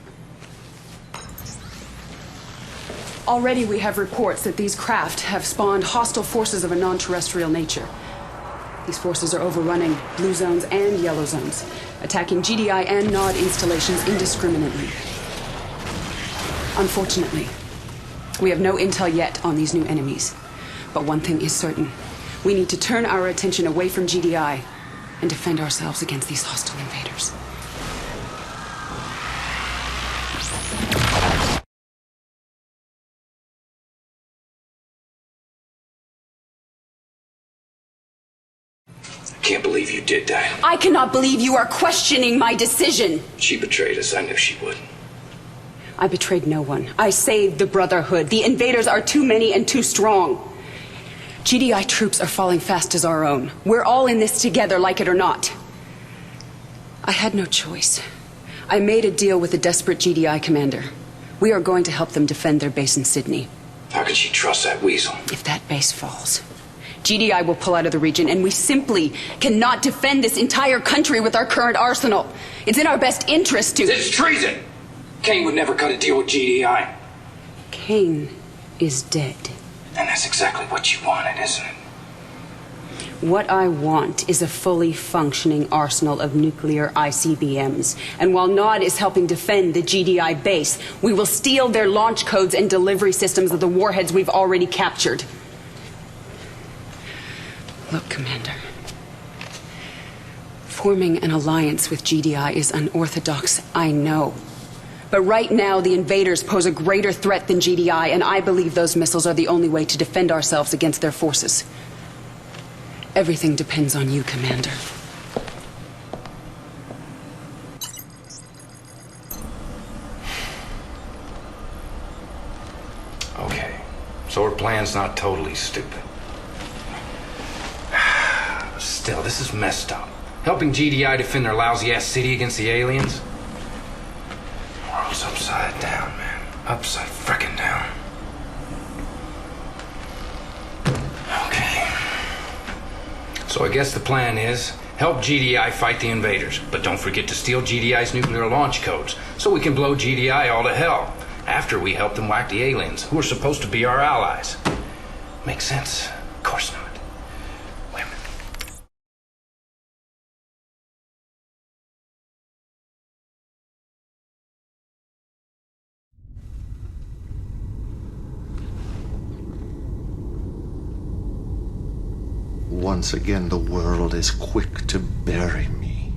Already we have reports that these craft have spawned hostile forces of a non-terrestrial nature. These forces are overrunning blue zones and yellow zones, attacking GDI and NOD installations indiscriminately. Unfortunately, we have no intel yet on these new enemies. But one thing is certain. We need to turn our attention away from GDI and defend ourselves against these hostile invaders. I can't believe you did that. I cannot believe you are questioning my decision. She betrayed us. I knew she would. I betrayed no one. I saved the Brotherhood. The invaders are too many and too strong. GDI troops are falling fast as our own. We're all in this together, like it or not. I had no choice. I made a deal with a desperate GDI commander. We are going to help them defend their base in Sydney. How can she trust that weasel? If that base falls, GDI will pull out of the region, and we simply cannot defend this entire country with our current arsenal. It's in our best interest to... It's treason! Kane would never cut a deal with GDI. Kane is dead. And that's exactly what you wanted, isn't it? What I want is a fully functioning arsenal of nuclear ICBMs. And while NOD is helping defend the GDI base, we will steal their launch codes and delivery systems of the warheads we've already captured. Look, Commander. Forming an alliance with GDI is unorthodox, I know. But right now, the invaders pose a greater threat than GDI, and I believe those missiles are the only way to defend ourselves against their forces. Everything depends on you, Commander. Okay, so her plan's not totally stupid. Still, this is messed up. Helping GDI defend their lousy-ass city against the aliens? World's upside down, man. Upside frickin' down. Okay. So I guess the plan is help GDI fight the invaders, but don't forget to steal GDI's nuclear launch codes so we can blow GDI all to hell after we help them whack the aliens, who are supposed to be our allies. Makes sense? Of course not. Wait a minute. Once again, the world is quick to bury me.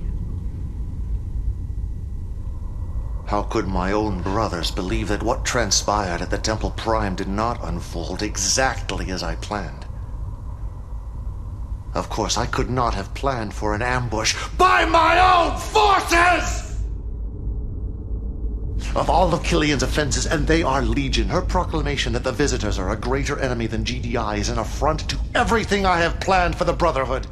How could my own brothers believe that what transpired at the Temple Prime did not unfold exactly as I planned? Of course, I could not have planned for an ambush by my own forces! Of all of Killian's offenses, and they are legion, her proclamation that the visitors are a greater enemy than GDI is an affront to everything I have planned for the Brotherhood.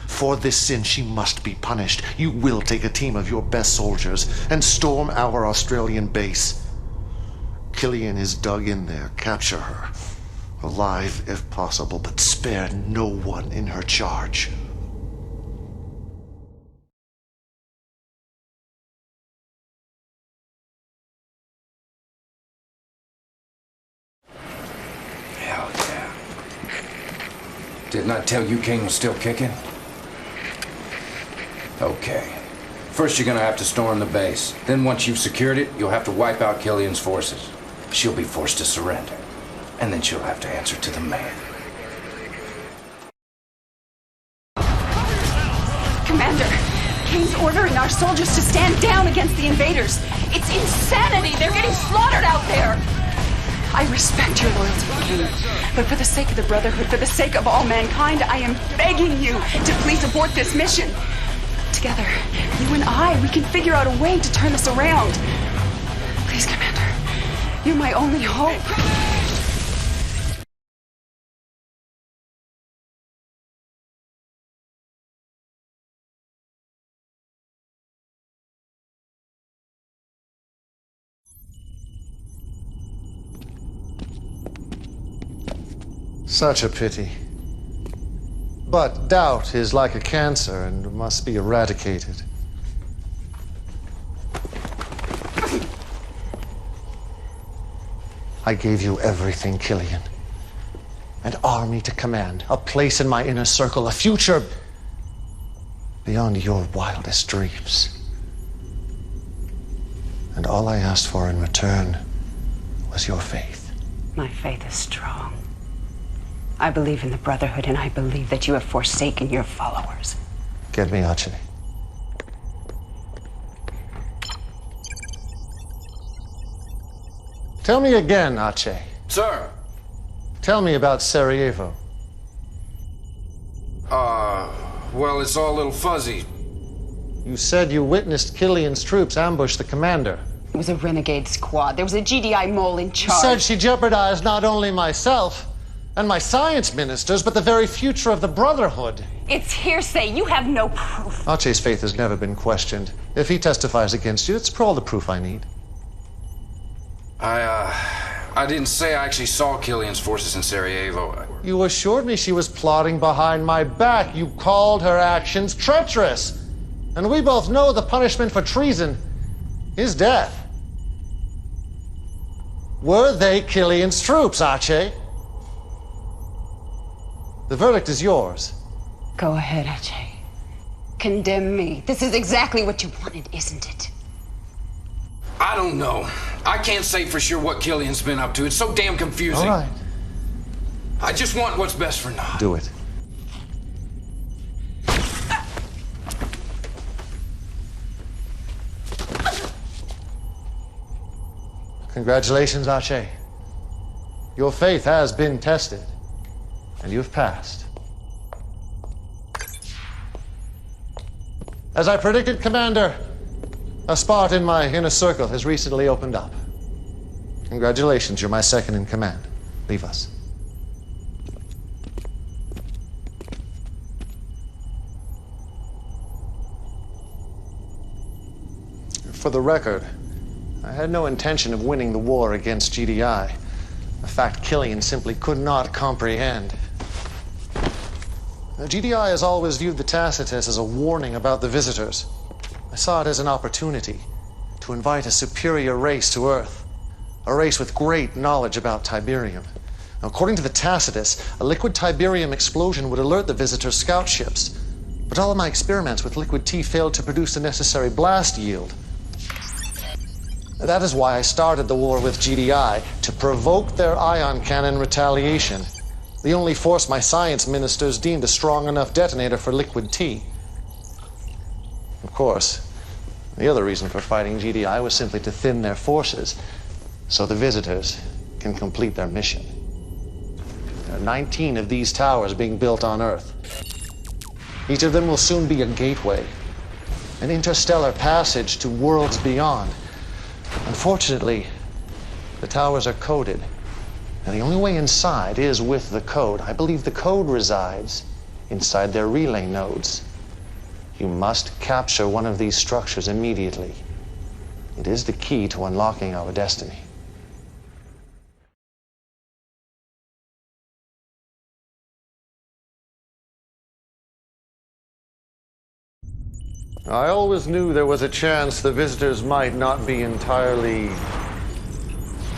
For this sin, she must be punished. You will take a team of your best soldiers and storm our Australian base. Killian is dug in there. Capture her. Alive, if possible, but spare no one in her charge. Hell yeah. Didn't I tell you King was still kicking? Okay. First you're gonna have to storm the base. Then once you've secured it, you'll have to wipe out Killian's forces. She'll be forced to surrender. And then she'll have to answer to the man. Commander, Kane's ordering our soldiers to stand down against the invaders. It's insanity! They're getting slaughtered out there! I respect your loyalty, Kane. But for the sake of the Brotherhood, for the sake of all mankind, I am begging you to please abort this mission. Together, you and I, we can figure out a way to turn this around. Please, Commander. You're my only hope. Such a pity. But doubt is like a cancer and must be eradicated. I gave you everything, Killian. An army to command, a place in my inner circle, a future beyond your wildest dreams. And all I asked for in return was your faith. My faith is strong. I believe in the Brotherhood, and I believe that you have forsaken your followers. Get me Archie. Tell me again, Archie. Sir. Tell me about Sarajevo. Well, it's all a little fuzzy. You said you witnessed Killian's troops ambush the commander. It was a renegade squad. There was a GDI mole in You charge. said she jeopardized not only myself and my science ministers, but the very future of the Brotherhood. It's hearsay. You have no proof. Archie's faith has never been questioned. If he testifies against you, it's all the proof I need. I didn't say I actually saw Killian's forces in Sarajevo. You assured me she was plotting behind my back. You called her actions treacherous. And we both know the punishment for treason is death. Were they Killian's troops, Archie? The verdict is yours. Go ahead, Archie. Condemn me. This is exactly what you wanted, isn't it? I don't know. I can't say for sure what Killian's been up to. It's so damn confusing. All right. I just want what's best for Nod. Do it. Congratulations, Archie. Your faith has been tested, and you've passed. As I predicted, Commander, a spot in my inner circle has recently opened up. Congratulations, you're my second in command. Leave us. For the record, I had no intention of winning the war against GDI, a fact Killian simply could not comprehend. GDI has always viewed the Tacitus as a warning about the visitors. I saw it as an opportunity to invite a superior race to Earth, a race with great knowledge about Tiberium. Now, according to the Tacitus, a liquid Tiberium explosion would alert the visitors' scout ships, but all of my experiments with liquid T failed to produce the necessary blast yield. That is why I started the war with GDI, to provoke their ion cannon retaliation, the only force my science ministers deemed a strong enough detonator for liquid T. Of course, the other reason for fighting GDI was simply to thin their forces, so the visitors can complete their mission. There are 19 of these towers being built on Earth. Each of them will soon be a gateway, an interstellar passage to worlds beyond. Unfortunately, the towers are coded, and the only way inside is with the code. I believe the code resides inside their relay nodes. You must capture one of these structures immediately. It is the key to unlocking our destiny. I always knew there was a chance the visitors might not be entirely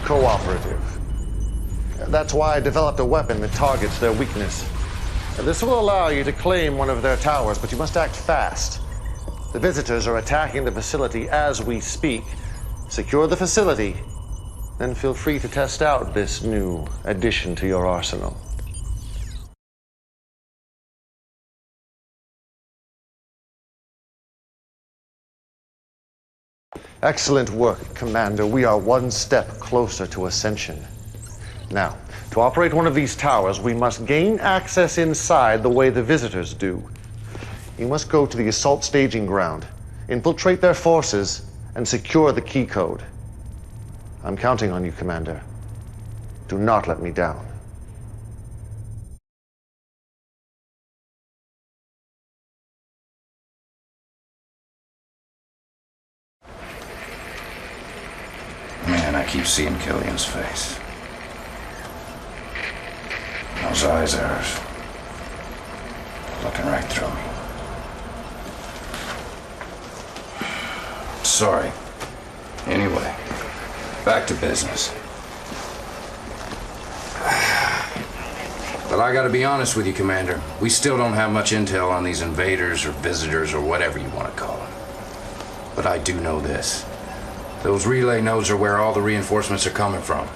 cooperative. That's why I developed a weapon that targets their weakness. This will allow you to claim one of their towers, but you must act fast. The visitors are attacking the facility as we speak. Secure the facility, then feel free to test out this new addition to your arsenal. Excellent work, Commander. We are one step closer to ascension. Now, to operate one of these towers, we must gain access inside the way the visitors do. You must go to the assault staging ground, infiltrate their forces, and secure the key code. I'm counting on you, Commander. Do not let me down. Man, I keep seeing Killian's face. Those eyes of hers. looking right through me. Sorry. Anyway, back to business. But I gotta be honest with you, Commander. We still don't have much intel on these invaders or visitors or whatever you want to call them. But I do know this. Those relay nodes are where all the reinforcements are coming from.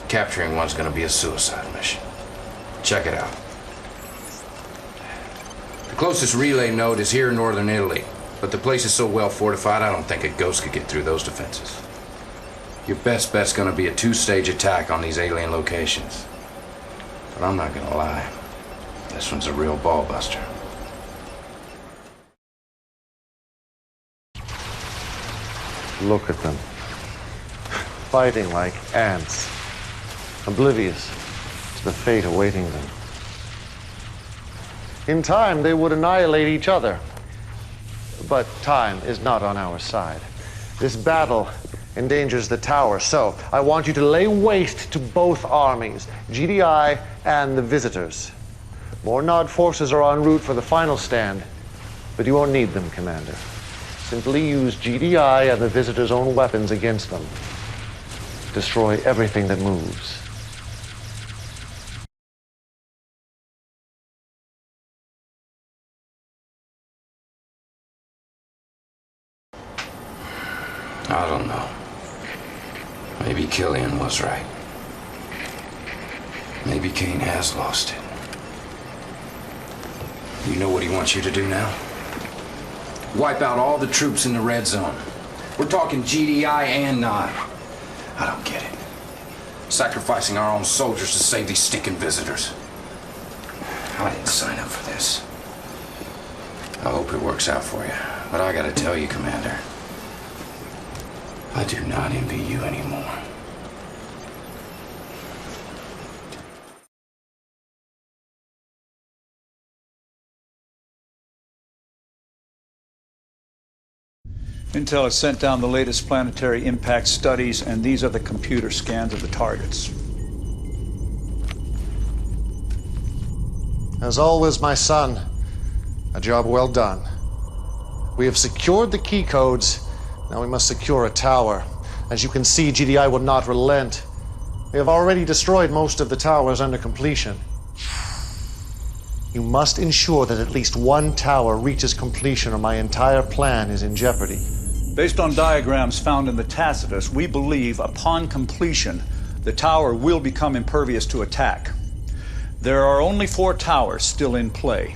Capturing one's gonna be a suicide mission. Check it out. The closest relay node is here in northern Italy, but the place is so well fortified I don't think a ghost could get through those defenses. Your best bet's gonna be a two-stage attack on these alien locations. But I'm not gonna lie, this one's a real ball buster. Look at them. Fighting like ants. Oblivious to the fate awaiting them. In time, they would annihilate each other. But time is not on our side. This battle endangers the tower, so I want you to lay waste to both armies, GDI and the visitors. More Nod forces are en route for the final stand, but you won't need them, Commander. Simply use GDI and the visitors' own weapons against them. Destroy everything that moves. I don't know. Maybe Killian was right. Maybe Kane has lost it. You know what he wants you to do now? Wipe out all the troops in the red zone. We're talking GDI and Nod. I don't get it. Sacrificing our own soldiers to save these stinking visitors. I didn't sign up for this. I hope it works out for you. But I gotta tell you, Commander, I do not envy you anymore. Intel has sent down the latest planetary impact studies, and these are the computer scans of the targets. As always, my son, a job well done. We have secured the key codes. Now we must secure a tower. As you can see, GDI will not relent. We have already destroyed most of the towers under completion. You must ensure that at least one tower reaches completion, or my entire plan is in jeopardy. Based on diagrams found in the Tacitus, we believe upon completion, the tower will become impervious to attack. There are only 4 towers still in play.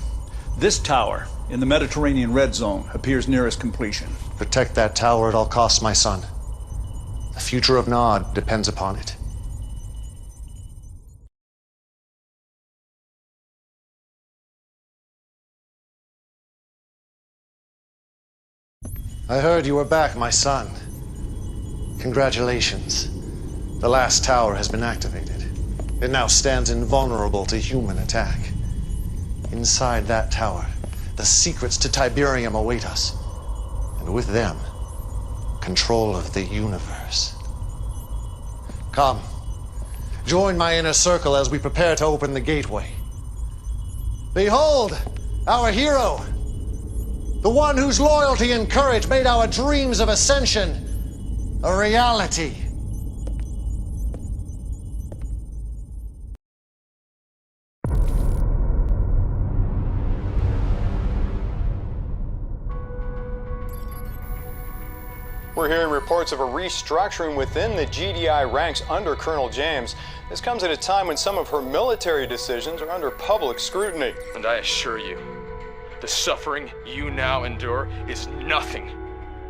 This tower, in the Mediterranean red zone, appears nearest completion. Protect that tower at all costs, my son. The future of Nod depends upon it. I heard you were back, my son. Congratulations. The last tower has been activated. It now stands invulnerable to human attack. Inside that tower, the secrets to Tiberium await us. And with them, control of the universe. Come, join my inner circle as we prepare to open the gateway. Behold, our hero! The one whose loyalty and courage made our dreams of ascension a reality. We're hearing reports of a restructuring within the GDI ranks under Colonel James. This comes at a time when some of her military decisions are under public scrutiny. And I assure you, the suffering you now endure is nothing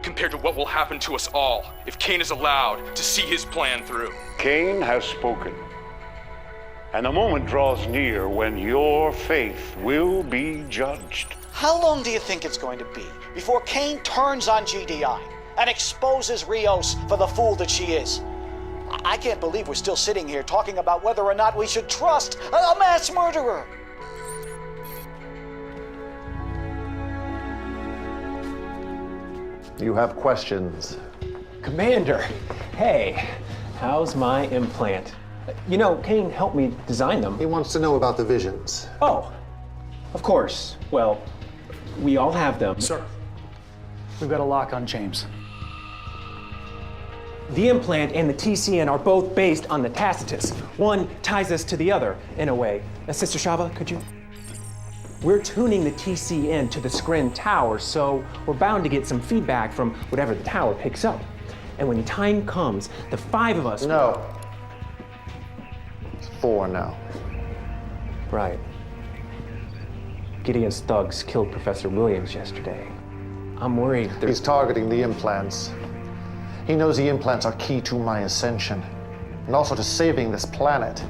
compared to what will happen to us all if Kane is allowed to see his plan through. Kane has spoken, and the moment draws near when your faith will be judged. How long do you think it's going to be before Kane turns on GDI and exposes Rios for the fool that she is? I can't believe we're still sitting here talking about whether or not we should trust a mass murderer. You have questions? Commander, hey, how's my implant? You know, Kane helped me design them. He wants to know about the visions. Oh, Of course. Well, we all have them. Sir, we've got a lock on James. The implant and the TCN are both based on the Tacitus. One ties us to the other, in a way. Sister Shava, could you? We're tuning the TCN to the Skrin tower, so we're bound to get some feedback from whatever the tower picks up. And when the time comes, the 5 of us... No. It's 4 now. Right. Gideon's thugs killed Professor Williams yesterday. I'm worried He's targeting the implants. He knows the implants are key to my ascension, and also to saving this planet.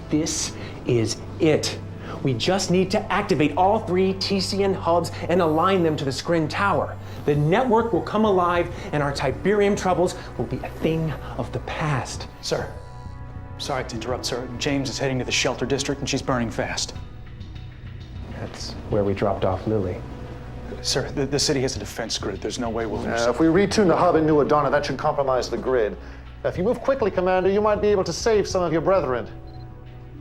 This is it. We just need to activate all 3 TCN hubs and align them to the Skrin tower. The network will come alive, and our Tiberium troubles will be a thing of the past. Sir, sorry to interrupt, sir. James is heading to the shelter district, and she's burning fast. That's where we dropped off Lily. Sir, the city has a defense grid. There's no way we'll lose. If we retune the hub in New Adana, that should compromise the grid. If you move quickly, Commander, you might be able to save some of your brethren,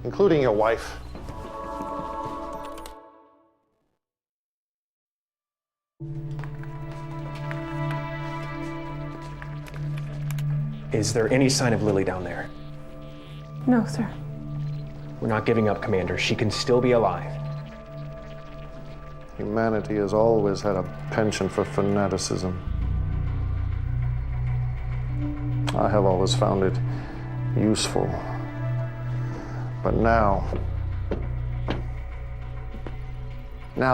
including your wife. Is there any sign of Lily down there? No, sir. We're not giving up, Commander. She can still be alive. Humanity has always had a penchant for fanaticism. I have always found it useful. But now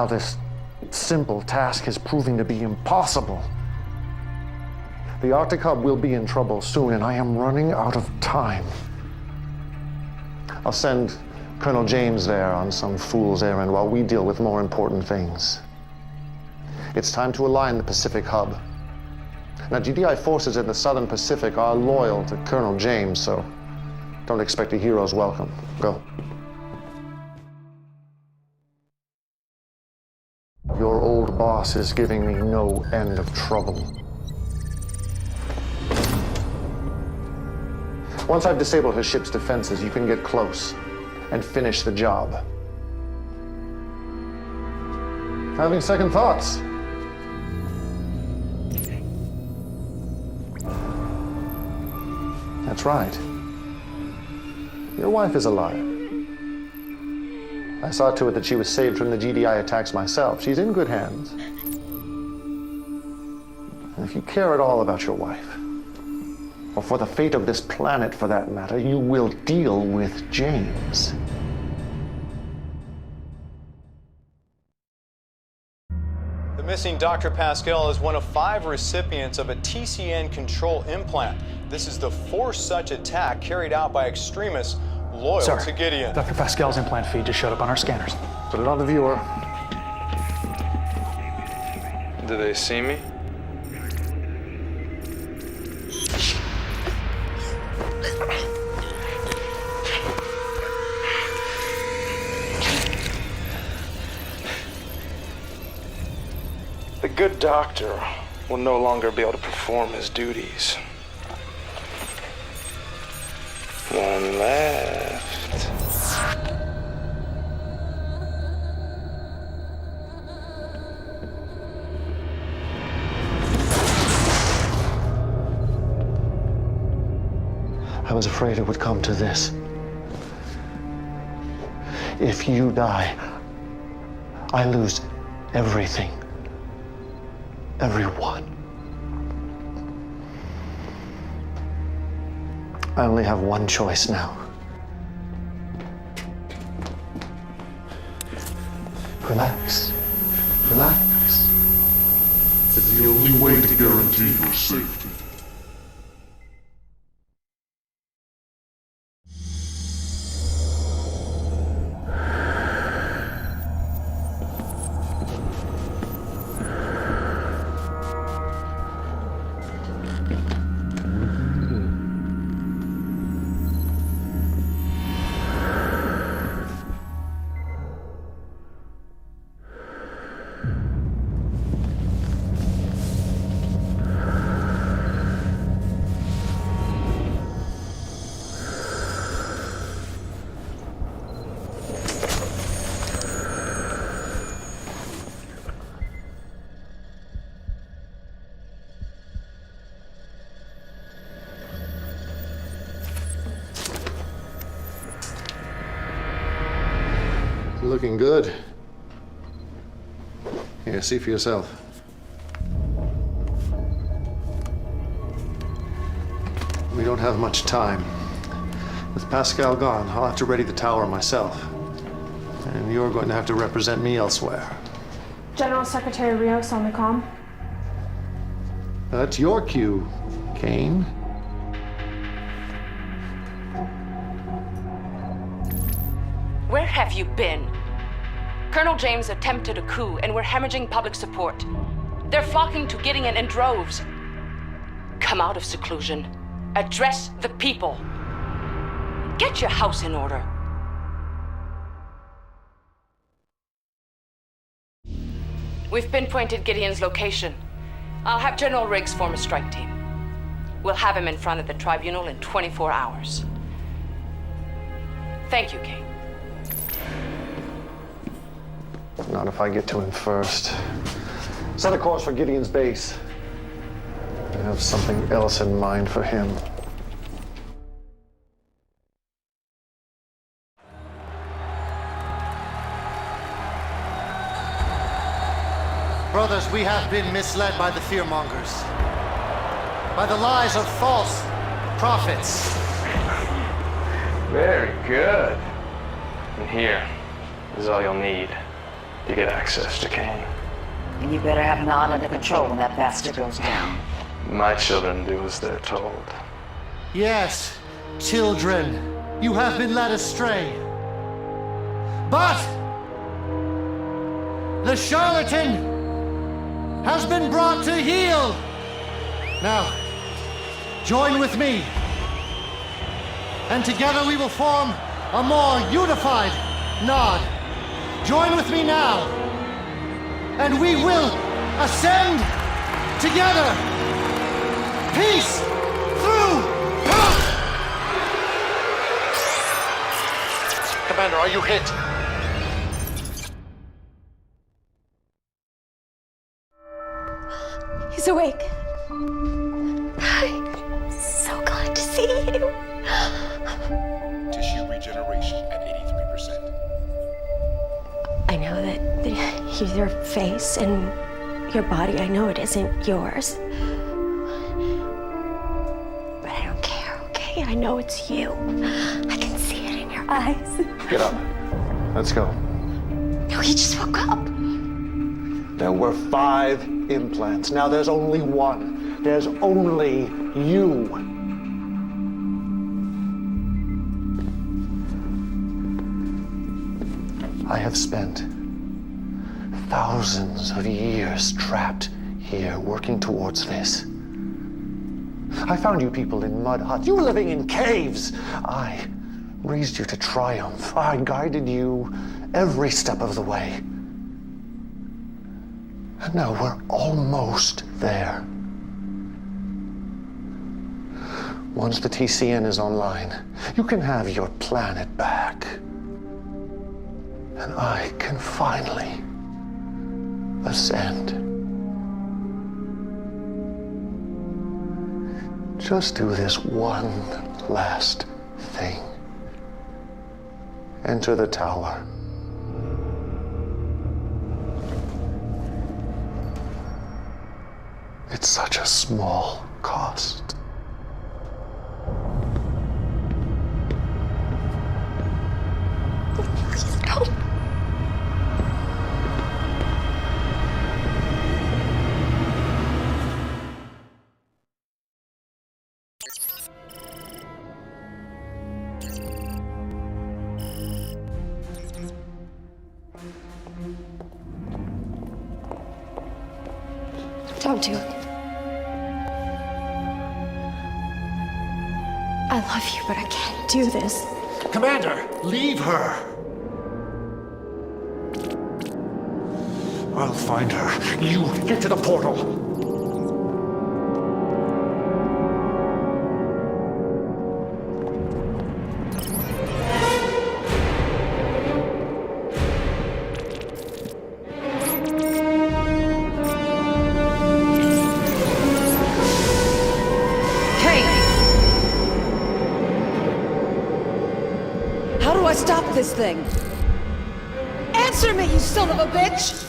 this simple task is proving to be impossible. The Arctic Hub will be in trouble soon, and I am running out of time. I'll send Colonel James there on some fool's errand while we deal with more important things. It's time to align the Pacific Hub. Now, GDI forces in the Southern Pacific are loyal to Colonel James, so don't expect a hero's welcome. Go. Your old boss is giving me no end of trouble. Once I've disabled her ship's defenses, you can get close and finish the job. Having second thoughts? That's right. Your wife is alive. I saw to it that she was saved from the GDI attacks myself. She's in good hands. And if you care at all about your wife, or for the fate of this planet for that matter, you will deal with James. The missing Dr. Pascal is one of 5 recipients of a TCN control implant. This is the 4th such attack carried out by extremists loyal to Gideon. Dr. Pascal's implant feed just showed up on our scanners. Put it on the viewer. Do they see me? The good doctor will no longer be able to perform his duties. One left. I was afraid it would come to this. If you die, I lose everything. Everyone. I only have one choice now. Relax. Relax. It's the only way to guarantee your safety. Looking good. Here, see for yourself. We don't have much time. With Pascal gone, I'll have to ready the tower myself. And you're going to have to represent me elsewhere. General Secretary Rios on the comm. That's your cue, Kane. Where have you been? Colonel James attempted a coup, and we're hemorrhaging public support. They're flocking to Gideon in droves. Come out of seclusion. Address the people. Get your house in order. We've pinpointed Gideon's location. I'll have General Riggs form a strike team. We'll have him in front of the tribunal in 24 hours. Thank you, Kane. Not if I get to him first. Set a course for Gideon's base. I have something else in mind for him. Brothers, we have been misled by the fearmongers. By the lies of false prophets. Very good. And here is all you'll need to get access to Kane. And you better have Nod under control when that bastard goes down. My children do as they're told. Yes, children, you have been led astray. But the charlatan has been brought to heel. Now, join with me. And together we will form a more unified Nod. Join with me now. And we will ascend together. Peace through power. Commander, are you hit? He's awake. I'm so glad to see you. Tissue regeneration at 83%. I know that your face and your body, I know it isn't yours. But I don't care, okay? I know it's you. I can see it in your eyes. Get up. Let's go. No, he just woke up. There were 5 implants. Now there's only 1. There's only you. I have spent thousands of years trapped here working towards this. I found you people in mud huts. You were living in caves. I raised you to triumph. I guided you every step of the way. And now we're almost there. Once the TCN is online, you can have your planet back. And I can finally ascend. Just do this one last thing. Enter the tower. It's such a small cost. Please don't. Don't do it. I love you, but I can't do this. Commander, leave her. I'll find her. You get to the portal. How do I stop this thing? Answer me, you son of a bitch!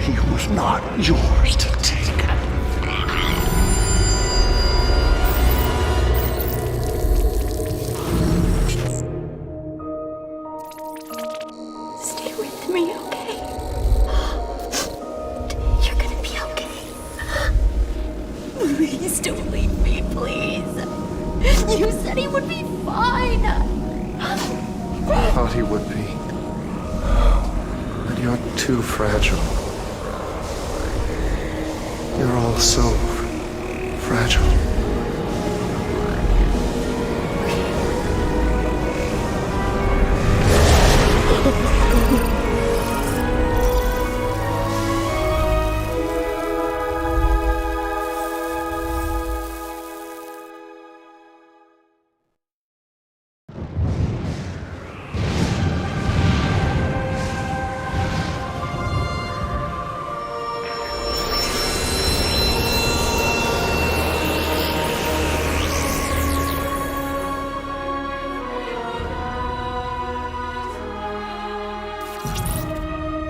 He was not yours to take. Stay with me, okay? You're gonna be okay. Please don't leave me, please. You said he would be fine. I thought he would be. But you're too fragile. You're all so fragile.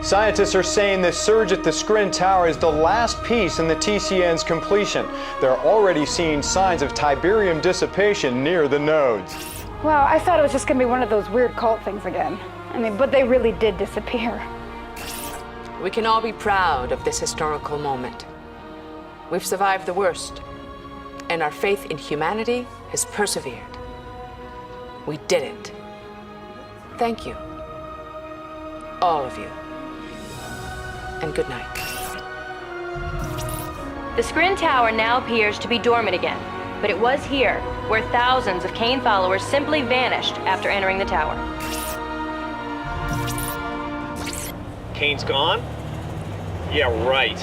Scientists are saying this surge at the Skrin Tower is the last piece in the TCN's completion. They're already seeing signs of Tiberium dissipation near the nodes. Wow, I thought it was just gonna be one of those weird cult things again. I mean, but they really did disappear. We can all be proud of this historical moment. We've survived the worst, and our faith in humanity has persevered. We did it. Thank you. All of you. And good night. The Skrin Tower now appears to be dormant again, but it was here where thousands of Kane followers simply vanished after entering the tower. Kane's gone? Yeah, right.